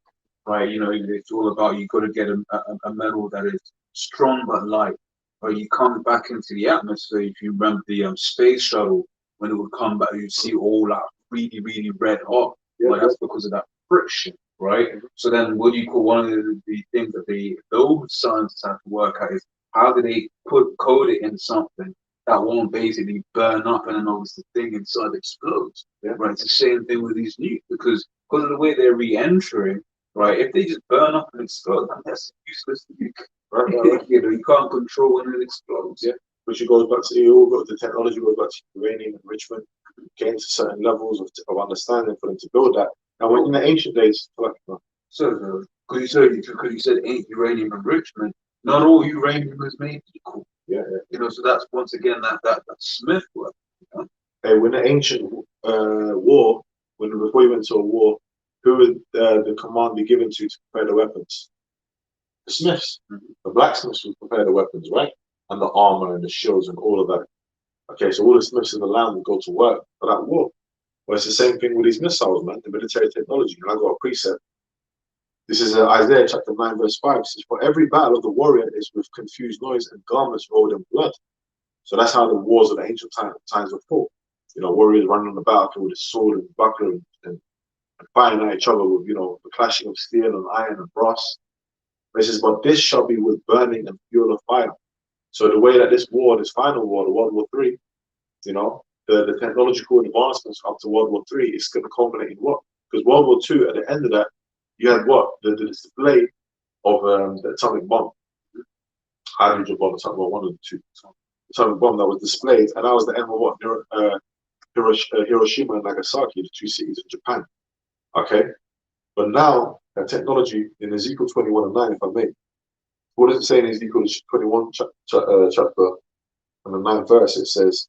right? You know, it's all about you got to get a metal that is strong but light. Or you come back into the atmosphere. If you remember the space shuttle, when it would come back, you'd see all that really red hot. Yeah, like that's because of that friction, right? So then, what do you call one of the things that those scientists have to work out is how do they code it in something that won't basically burn up and then obviously the thing inside explodes. Yeah. Right. It's the same thing with these nukes because of the way they're re-entering, right? If they just burn up and explode, then that's useless nuke. Right. You know, you can't control when it explodes. Yeah. Which goes back to you all got the technology goes back to uranium enrichment, getting to certain levels of understanding for them to build that. Now when in the ancient days, so because you said ain't uranium enrichment, not all uranium is made equal. Yeah. You know, so that's once again that Smith work. You know? Hey, when the ancient war, before you went to a war, who would the command be given to prepare the weapons? The smiths. Mm-hmm. The blacksmiths would prepare the weapons, right? And the armor and the shields and all of that. Okay, so all the smiths in the land would go to work for that war. Well, it's the same thing with these missiles, man, the military technology. And I got a precept. This is Isaiah chapter 9, verse 5. It says, for every battle of the warrior is with confused noise and garments rolled in blood. So that's how the wars of the ancient times were fought. You know, warriors running on the battlefield with sword and buckler and fighting at each other with, you know, the clashing of steel and iron and brass. It says, but this shall be with burning and fuel of fire. So the way that this final war, the World War III, you know, the technological advancements up to World War III is going to culminate in what? Because World War II, at the end of that, you had what? The display of the atomic bomb, hydrogen bomb, atomic bomb, one of the two. Atomic bomb that was displayed, and that was the end of what? Hiroshima and Nagasaki, the two cities in Japan. Okay, but now that technology in Ezekiel 21:9, if I may, what does it say in Ezekiel 21 chapter and the 9th verse? It says,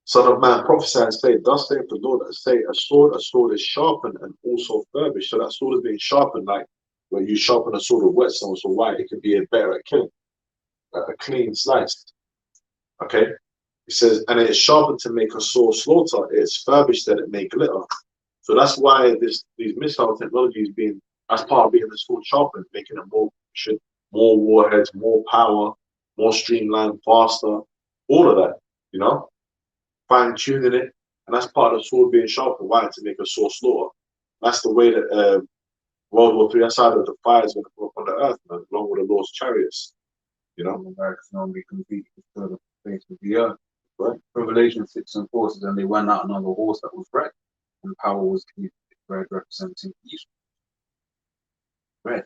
"Son of man, prophesy and say, thus saith the Lord, and say, a sword is sharpened and also furbished." So that sword is being sharpened, like where you sharpen a sword with whetstone, so why it could be better at killing, a clean sliced. Okay, it says, and it is sharpened to make a sore slaughter. It is furbished that it may glitter. So that's why these missile technology is being, as part of being the sword sharpened, making it more efficient, more warheads, more power, more streamlined, faster, all of that, you know, fine tuning it, and that's part of the sword being sharpened. Why? To make a sore slaughter. That's the way that World War III, that's how the fire is going to come up on the earth, man, along with the Lord's chariots. You know, America's normally completely destroyed the face of the earth. Right? Revelation 6:4 says, and they went out on a horse that was wrecked, and power was given, red representing peace. Red.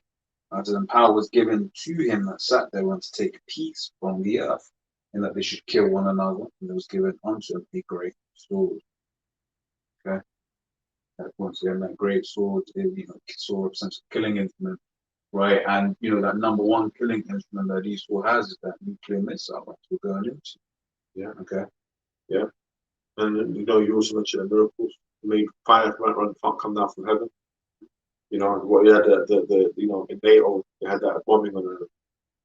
And power was given to him that sat there and to take peace from the earth, and that they should kill one another, and it was given unto him a great sword. Okay. Once again, that great sword is, you know, sword represents a killing instrument. Right, and you know that number one killing instrument that Esau has is that nuclear missile that we're going into. Yeah. Okay. Yeah. And you know, you also mentioned the miracles. I mean, fire come down from heaven. You know, what you had the you know, in NATO, they had that bombing on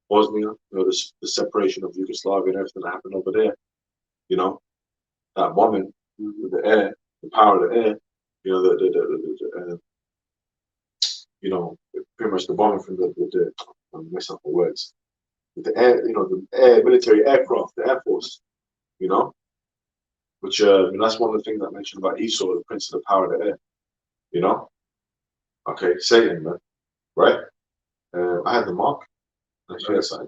Bosnia. You know, the separation of Yugoslavia and everything that happened over there. You know, that bombing with the air, the power of the air. You know, you know, pretty much the bombing from I'm messing up the words. The air, you know, the air military aircraft, the Air Force, you know, which that's one of the things I mentioned about Esau, the prince of the power of the air, you know. Okay, Satan, man, right? I had the mark. Actually, yes, I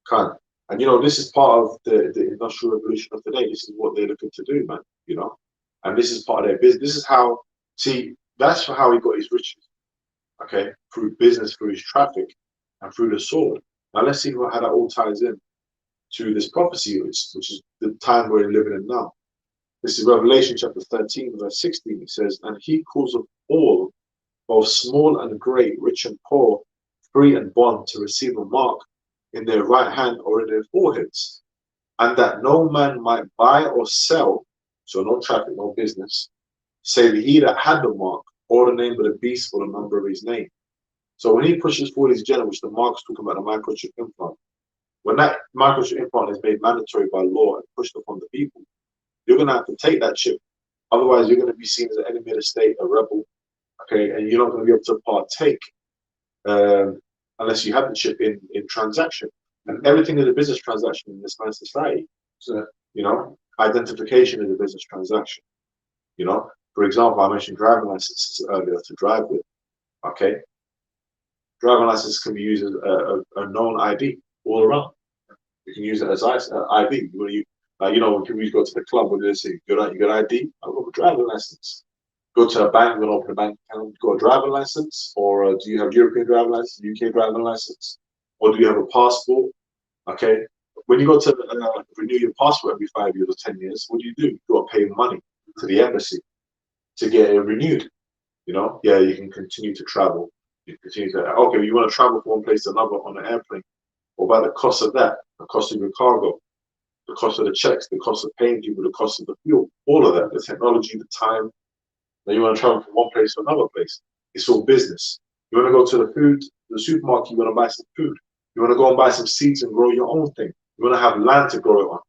can't. And you know, this is part of the industrial revolution of today. This is what they're looking to do, man. You know, and this is part of their business. This is how. See, that's how he got his riches. Okay, through business, through his traffic, and through the sword. Now let's see how that all ties in to this prophecy, which is the time we're living in now. This is Revelation chapter 13, verse 16. It says, "And he causeth all, both small and great, rich and poor, free and bond, to receive a mark in their right hand or in their foreheads, and that no man might buy or sell," so no traffic, no business, "save he that had the mark, or the name of the beast, or the number of his name." So when he pushes forward his agenda, which the Mark's talking about, the microchip implant, when that microchip implant is made mandatory by law and pushed upon the people, you're going to have to take that chip. Otherwise, you're going to be seen as an enemy of the state, a rebel, okay? And you're not going to be able to partake unless you have the chip in transaction. And everything is a business transaction in this man's society. So, you know, identification is a business transaction. You know, for example, I mentioned driving licenses earlier to drive with. Okay, driving license can be used as a known ID all around. You can use it as ID. You know, when people go to the club, what do they say? You got ID? I've got a driving license. Go to a bank, going to open a bank account, you got a driving license? Or do you have European driving license, UK driving license? Or do you have a passport? Okay. When you go to renew your passport every 5 years or 10 years, what do? You got to pay money to the embassy to get it renewed. You know, yeah, you can continue to travel. You continue to, okay, you want to travel from one place to another on an airplane. What about the cost of that? The cost of your cargo, the cost of the checks, the cost of paying people, the cost of the fuel, all of that, the technology, the time. Then you want to travel from one place to another place. It's all business. You want to go to the supermarket, you want to buy some food. You want to go and buy some seeds and grow your own thing. You want to have land to grow it on.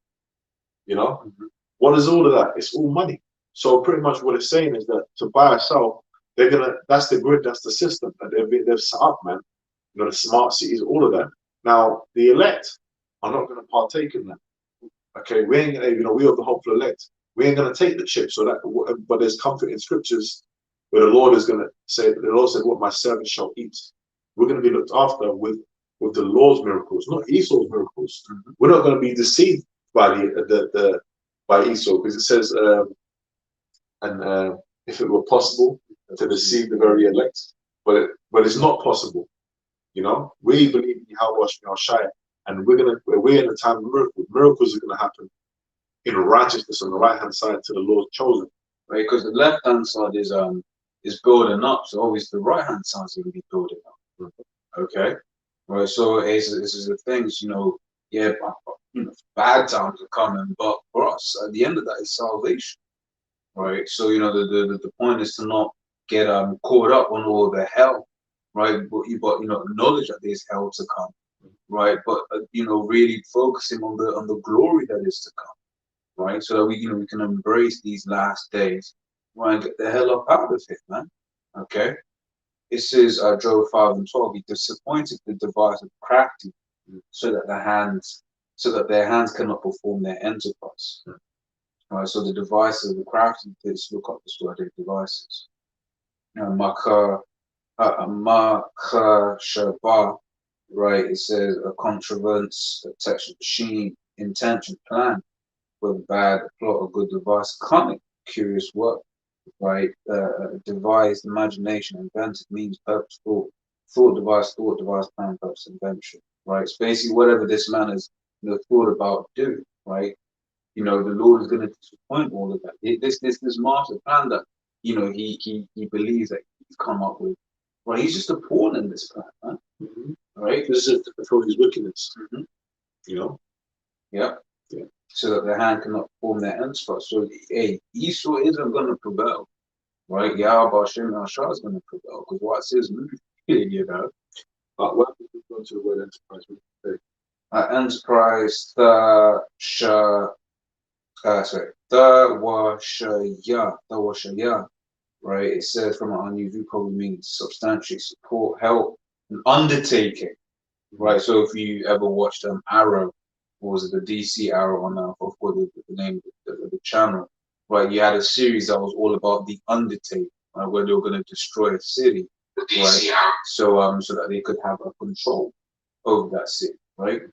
You know? What is all of that? It's all money. So pretty much what it's saying is that to buy or sell, that's the grid, that's the system that they've set up, man. You know, the smart cities, all of that. Now, the elect are not going to partake in that. Okay, we ain't gonna, you know, we are the hopeful elect. We ain't going to take the chip, but there's comfort in scriptures where the Lord is going to say, the Lord said, what my servant shall eat. We're going to be looked after with the Lord's miracles, not Esau's miracles. We're not going to be deceived by by Esau, because it says, if it were possible to deceive the very elect, but it's not possible. You know, we believe in Yahweh Shai, and we're in the time of miracles. Miracles are going to happen in righteousness on the right hand side to the Lord's chosen. Right, because the left hand side is building up, so obviously the right hand side is going to be building up. Okay, right. So it's the things, you know. Yeah, you know, bad times are coming, but for us, at the end of that is salvation. Right. So you know the point is to not get caught up on all the hell, right? But you know, acknowledge that there's hell to come, right? But you know, really focusing on the glory that is to come, right? So that we can embrace these last days, right? And get the hell up out of it, man. Okay. It says Job 5:12. He disappointed the device of crafty, so that their hands cannot perform their enterprise. Right, so the devices, the crafty, let's look up this word, devices. Makashaba, right? It says a contrivance, a texture, machine, intention, plan, whether bad, plot, a good device, cunning, curious work, right? Devised, imagination, invented, means, purpose, thought, device, plan, purpose, invention, right? It's basically whatever this man has thought about doing, right? You know, the Lord is going to disappoint all of that. This master plan that, you know, he believes that he's come up with. Right, he's just a pawn in this plan, man. Right? This is to fulfill his wickedness. You know? Yeah. So that their hand cannot perform their enterprise. So, hey, Esau isn't going to prevail. Right? Yahweh Hashem Yahshua is going to prevail. Because what it says, you know. But when we go to the word enterprise, enterprise, Tawashaya, right? It says from an unusual probably means substantiate, support, help, and undertaking, right? So if you ever watched Arrow, what was it, the DC Arrow on I forgot the name of the channel, right? You had a series that was all about the undertaking, right? Where they were going to destroy a city, right? So so that they could have a control over that city, right?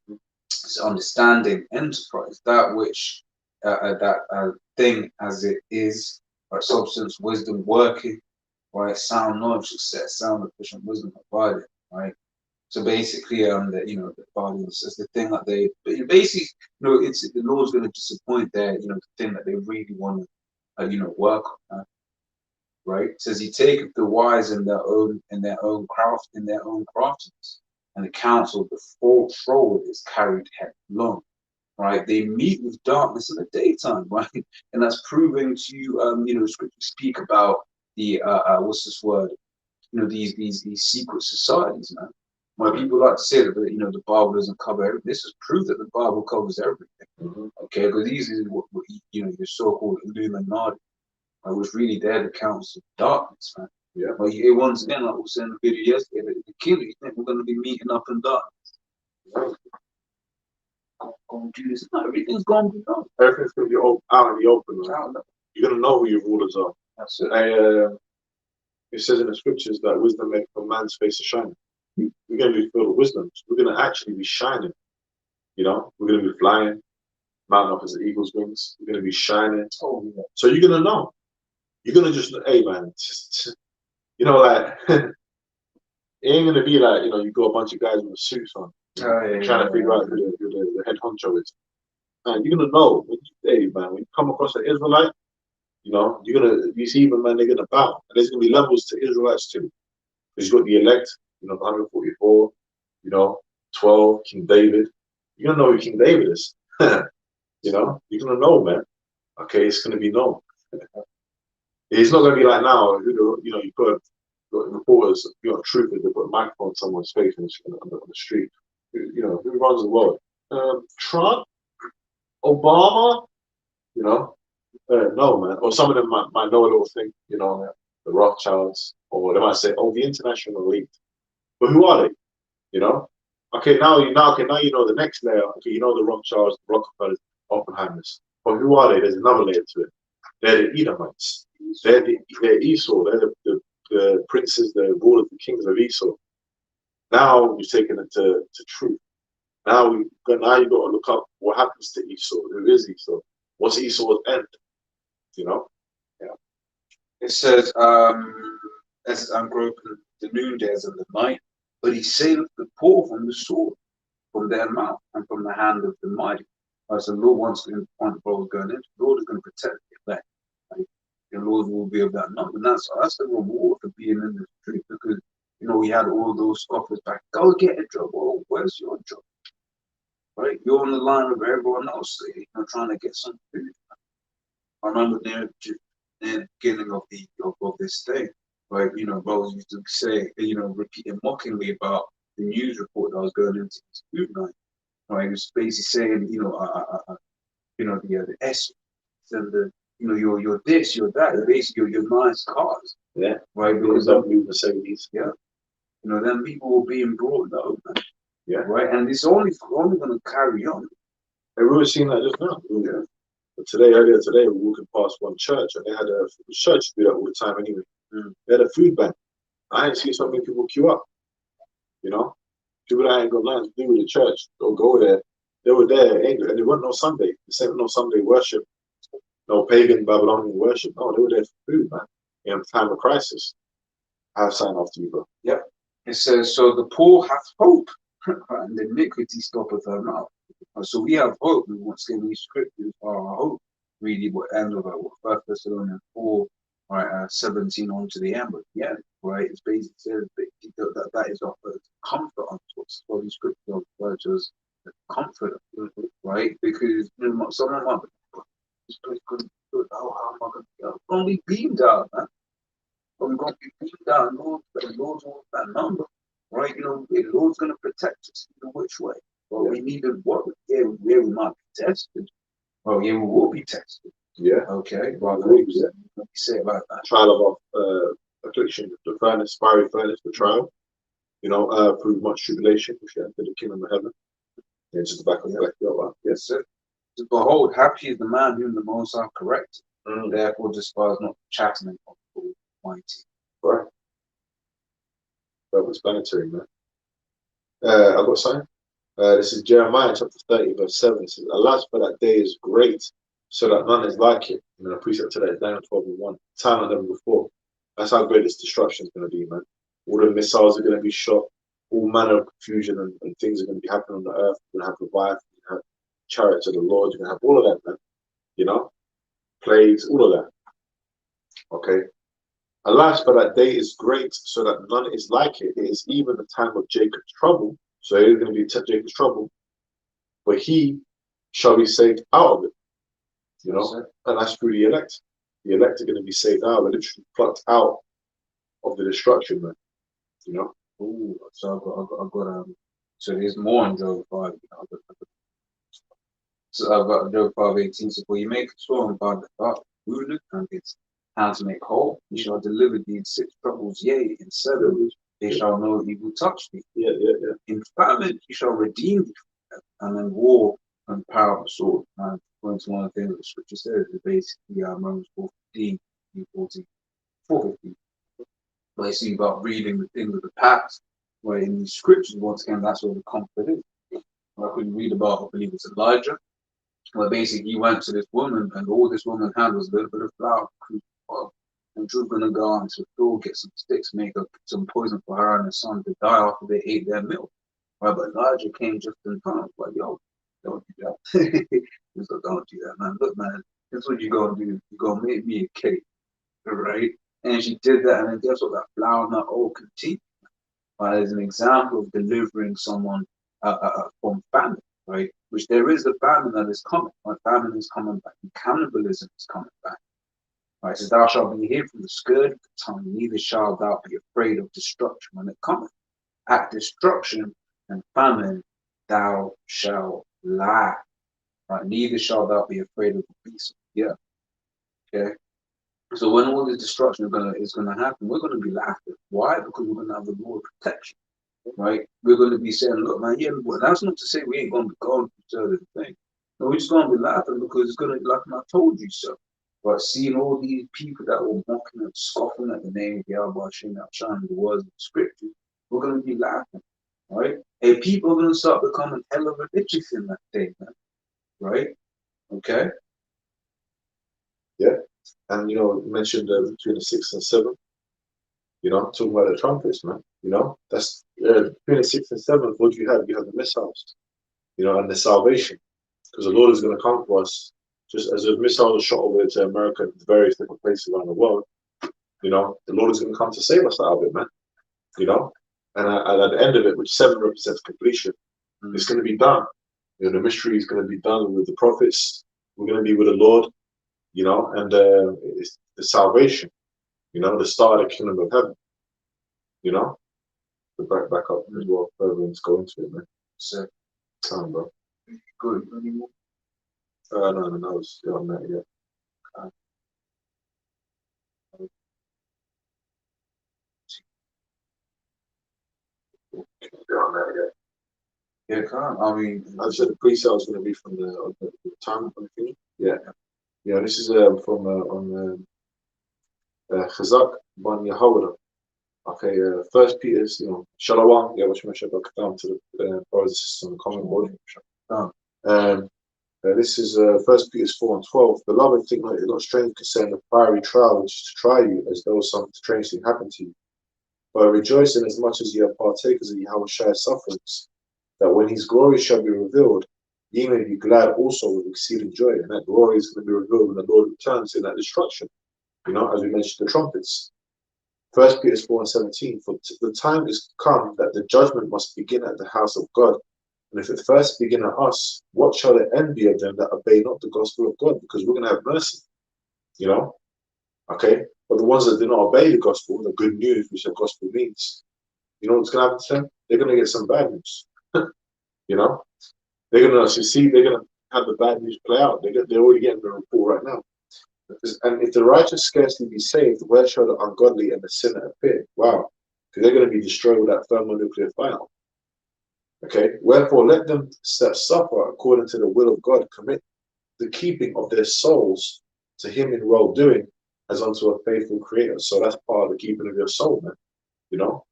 So understanding enterprise, that which that thing as it is, right? Substance, wisdom, working, right? Sound knowledge, success, sound efficient wisdom provided, right? So basically, the body is the thing that they basically, it's the Lord's going to disappoint their, the thing that they really want to, work on, right? It says he taketh the wise in their own craftiness, and the counsel of the full troll is carried headlong. Right, they meet with darkness in the daytime, right, and that's proving to scriptures speak about the what's this word? these secret societies, man. Why people like to say that the Bible doesn't cover everything. This is proof that the Bible covers everything. Okay, because these is what your so-called Illuminati, which really they're the council of darkness, man. Yeah. But once again, like we said in the video yesterday, the killer, you think we're gonna be meeting up in darkness? Gonna do this. No, everything's gonna be done. Everything's gonna be out in the open. Right? You're gonna know who your rulers are. That's it. It says in the scriptures that wisdom makes a man's face to shine. We're gonna be filled with wisdom. We're gonna actually be shining. We're gonna be flying, mounting up as the eagle's wings. We're gonna be shining. Oh, yeah. So you're gonna know. You're gonna just, hey man, like it ain't gonna be like you got a bunch of guys with suits on, trying to figure out who the head honcho is. Man, you're gonna know. Hey man, when you come across an Israelite, you see even man, they're gonna bow. And there's gonna be levels to Israelites too. Because you've got the elect, the 144, 12, King David. You're gonna know who King David is. You're gonna know, man. Okay, it's gonna be known. It's not gonna be like now, you put reporters, troopers, they put a microphone on someone's face on the street. Who runs the world? Trump? Obama? No, man. Or some of them might know a little thing, the Rothschilds, or they might say, oh, the international elite. But who are they? Okay, now you know the next layer. Okay, you know the Rothschilds, the Rockefellers, Oppenheimers. But who are they? There's another layer to it. They're the Edomites. They're Esau. They're the princes, the rulers, the kings of Esau. Now we've taken it to truth. Now you've got to look up what happens to Esau. Who is Esau? What's Esau's end? Yeah. It says, as ungroping the noondays and the night, but he saveth the poor from the sword, from their mouth, and from the hand of the mighty. So the Lord wants to point brothers going into. The Lord is going to protect the elect. The Lord will be of that number. And that's the reward for being in the truth, because we had all those scoffers back. Go get a job. Oh, where's your job? Right? You're on the line with everyone else, trying to get some food. I remember near the beginning of this thing, right? Brothers used to say, repeating mockingly about the news report that was going into this food night. Right? It was basically saying, the S and the you're this, you're that, basically your nice cars. Yeah. Right? Because of new Mercedes. Yeah. Then people were being brought low, man. Yeah. Right? And it's only gonna carry on. Have you ever seen that just now? Yeah. But earlier today, we were walking past one church, and they had a church do that all the time anyway. They had a food bank. I ain't seen so many people queue up. People that ain't got nothing to do with the church or go there. They were there, and there wasn't no Sunday. There wasn't no Sunday worship, no pagan Babylonian worship. No, they were there for food, man. In a time of crisis. I have signed off to you, bro. Yep. It says, so the poor hath hope, and the iniquity stoppeth her mouth. So we have hope. We want to these scriptures are our hope. Really, what end of it? What 1 Thessalonians 4, right, 17 on to the end. But yeah, right. It's basically says that is our comfort unto us. So these scriptures are referred to as the comforter, right? Because someone might be, this place couldn't do it. How am I going to be beamed out, man? But we're going to be beamed out. The Lord's on that number, right? The Lord's going to protect us in which way. Well, we need to work. Yeah, we might be tested. Oh, yeah, we will be tested. Yeah. Okay. Well, what do you say about that? Trial of affliction, the furnace, fiery furnace, the trial. Through much tribulation, which enter the kingdom of heaven. Yeah, just the back of the back. Yes, sir. Behold, happy is the man whom the Most High corrects. Therefore, despise not the chastening of the Almighty. Right. Self-explanatory, man. I've got something. This is Jeremiah chapter 30, verse 7. It says, alas, for that day is great, so that none is like it. The precept today is Daniel 12:1. Time like never before. That's how great this destruction is going to be, man. All the missiles are going to be shot. All manner of confusion and things are going to be happening on the earth. You're going to have revival. You're going to have chariots of the Lord. You're going to have all of that, man. Plagues, all of that. Okay. Alas, for that day is great, so that none is like it. It is even the time of Jacob's trouble. So it is going to be Jacob's trouble. But he shall be saved out of it. And that's through the elect. The elect are going to be saved out. They're literally plucked out of the destruction, man. You know. Ooh, so I've got so there's more in Job 5. So I've got Job 5:18. So for you make a song by the thought, wounded, and its hands make whole. You shall deliver thee in 6 troubles, yea, in 7 they shall no evil touch thee. In famine you shall redeem thee, and in war and power of the sword. And going to one of the things that the scripture says is basically Romans 4:15, 14, 4:15. But it's about reading the things of the past, where in these scriptures, once again, that's where the comfort is. Like we read about, I believe it's Elijah, where basically he went to this woman, and all this woman had was a little bit of flour, and she was gonna go out into the field, get some sticks, make up some poison for her and her son to die after they ate their milk. Right, but Elijah came just in time, like, yo, don't do that. He's like, don't do that, man. Look, man, this is what you're gonna do. You're gonna make me a cake, right? And she did that, and then guess what? That flour and that oil continued. As an example of delivering someone from famine, right? Which there is a famine that is coming. Right? Famine is coming back. And cannibalism is coming back. Right? It says, thou shalt be hid from the scourge of the tongue, neither shalt thou be afraid of destruction when it cometh. At destruction and famine thou shalt lie. Right? Neither shalt thou be afraid of the beast. Yeah. Okay. So when all this destruction is gonna happen, we're gonna be laughing. Why? Because we're gonna have the Lord protection. Right? We're going to be saying, look, man, yeah, but that's not to say we ain't going to be going through certain things. No, we're just going to be laughing because it's going to be like I told you so. But seeing all these people that were mocking and scoffing at the name of Yahweh, shining the words of the scripture, we're going to be laughing, right? And people are going to start becoming hella religious in that day, man, right? Okay? Yeah. And, you know, you mentioned between the 6 and 7. You know, talking about the trumpets, man. You know, that's between the 6 and 7. What do you have? You have the missiles, you know, and the salvation, because the Lord is going to come for us. Just as a missile was shot over to America and various different places around the world, you know, the Lord is going to come to save us out of it, man. You know, and at the end of it, which 7 represents completion, it's going to be done. You know, the mystery is going to be done with the prophets. We're going to be with the Lord, you know, and it's the salvation. You know, the start of the kingdom of heaven. You know, the back up as well, further into go into it, man. So, Bro. Good. Anymore? No, I was still on that yet. Still on that yet. Yeah, come on. I mean, I said the pre-sale is going to be from the time of the thing. Yeah. Yeah, this is from on Chazak Ban Yehoda. Okay, First Peter's, you know, Shalom. Yeah, which I should back down to the brothers on the comment board. This is 1 Peter 4:12. Beloved, think not strange concerning the fiery trial which is to try you, as though some strange thing happened to you. But rejoice in as much as you are partakers of Yahweh's sufferings, that when his glory shall be revealed, ye may be glad also with exceeding joy. And that glory is going to be revealed when the Lord returns in that destruction. You know, as we mentioned, the trumpets. 1 Peter 4:17. For the time is come that the judgment must begin at the house of God. And if it first begin at us, what shall the end be of them that obey not the gospel of God? Because we're going to have mercy, you know? Okay? But the ones that do not obey the gospel, the good news, which the gospel means, you know what's going to happen to them? They're going to get some bad news. You know? They're going to have the bad news play out. They're already getting the report right now. And if the righteous scarcely be saved, where shall the ungodly and the sinner appear? Wow. Because they're going to be destroyed with that thermonuclear fire. Okay, wherefore let them that suffer according to the will of God commit the keeping of their souls to him in well doing as unto a faithful creator. So that's part of the keeping of your soul, man. You know,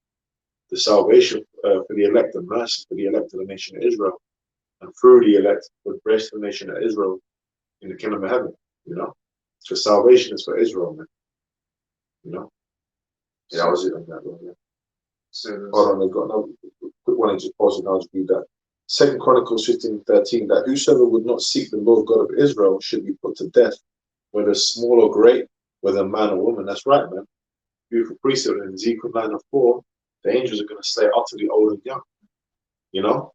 the salvation for the elect and mercy for the elect of the nation of Israel, and through the elect for the rest of the nation of Israel in the kingdom of heaven. You know, so salvation is for Israel, man. You know, yeah, I was it on that one. Yeah. So hold on, they've got another quick one. I just pause and I'll just read that. 2 Chronicles 15:13. That whosoever would not seek the Lord God of Israel should be put to death, whether small or great, whether man or woman. That's right, man. Beautiful precept in Ezekiel 9:4. The angels are going to slay utterly old and young. You know,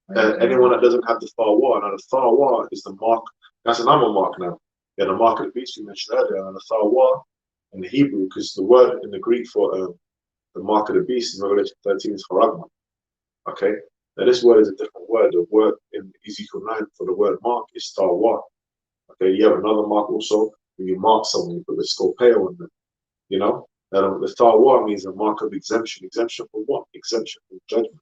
and anyone that doesn't have the Tharwah. Now the Tharwah is the mark. That's another mark now. Yeah, the mark of the beast you mentioned earlier, and the Tharwah in the Hebrew, because the word in the Greek for The mark of the beast in Revelation 13 is Haragma. Okay? Now this word is a different word. The word in Ezekiel 9 for the word mark is star one. Okay, you have another mark also when you mark someone, you put the scorpio on them. You know? Now the star one means a mark of exemption. Exemption from what? Exemption from judgment.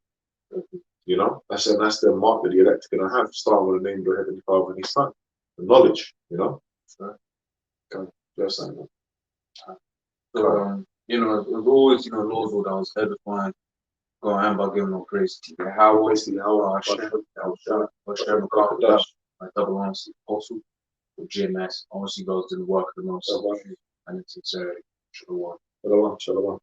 You know? That's the mark that the elect are gonna have, starting with the name of the Heavenly Father and His Son. The knowledge, you know? Okay. Just saying that. So, you know, it was always, you know, Lord that was edifying. Go on by giving no praise to you. How Basically, how Hashem, my double honest apostle with GMS, honestly goes to the work of the most and its sincerity. Shalom. Shalom.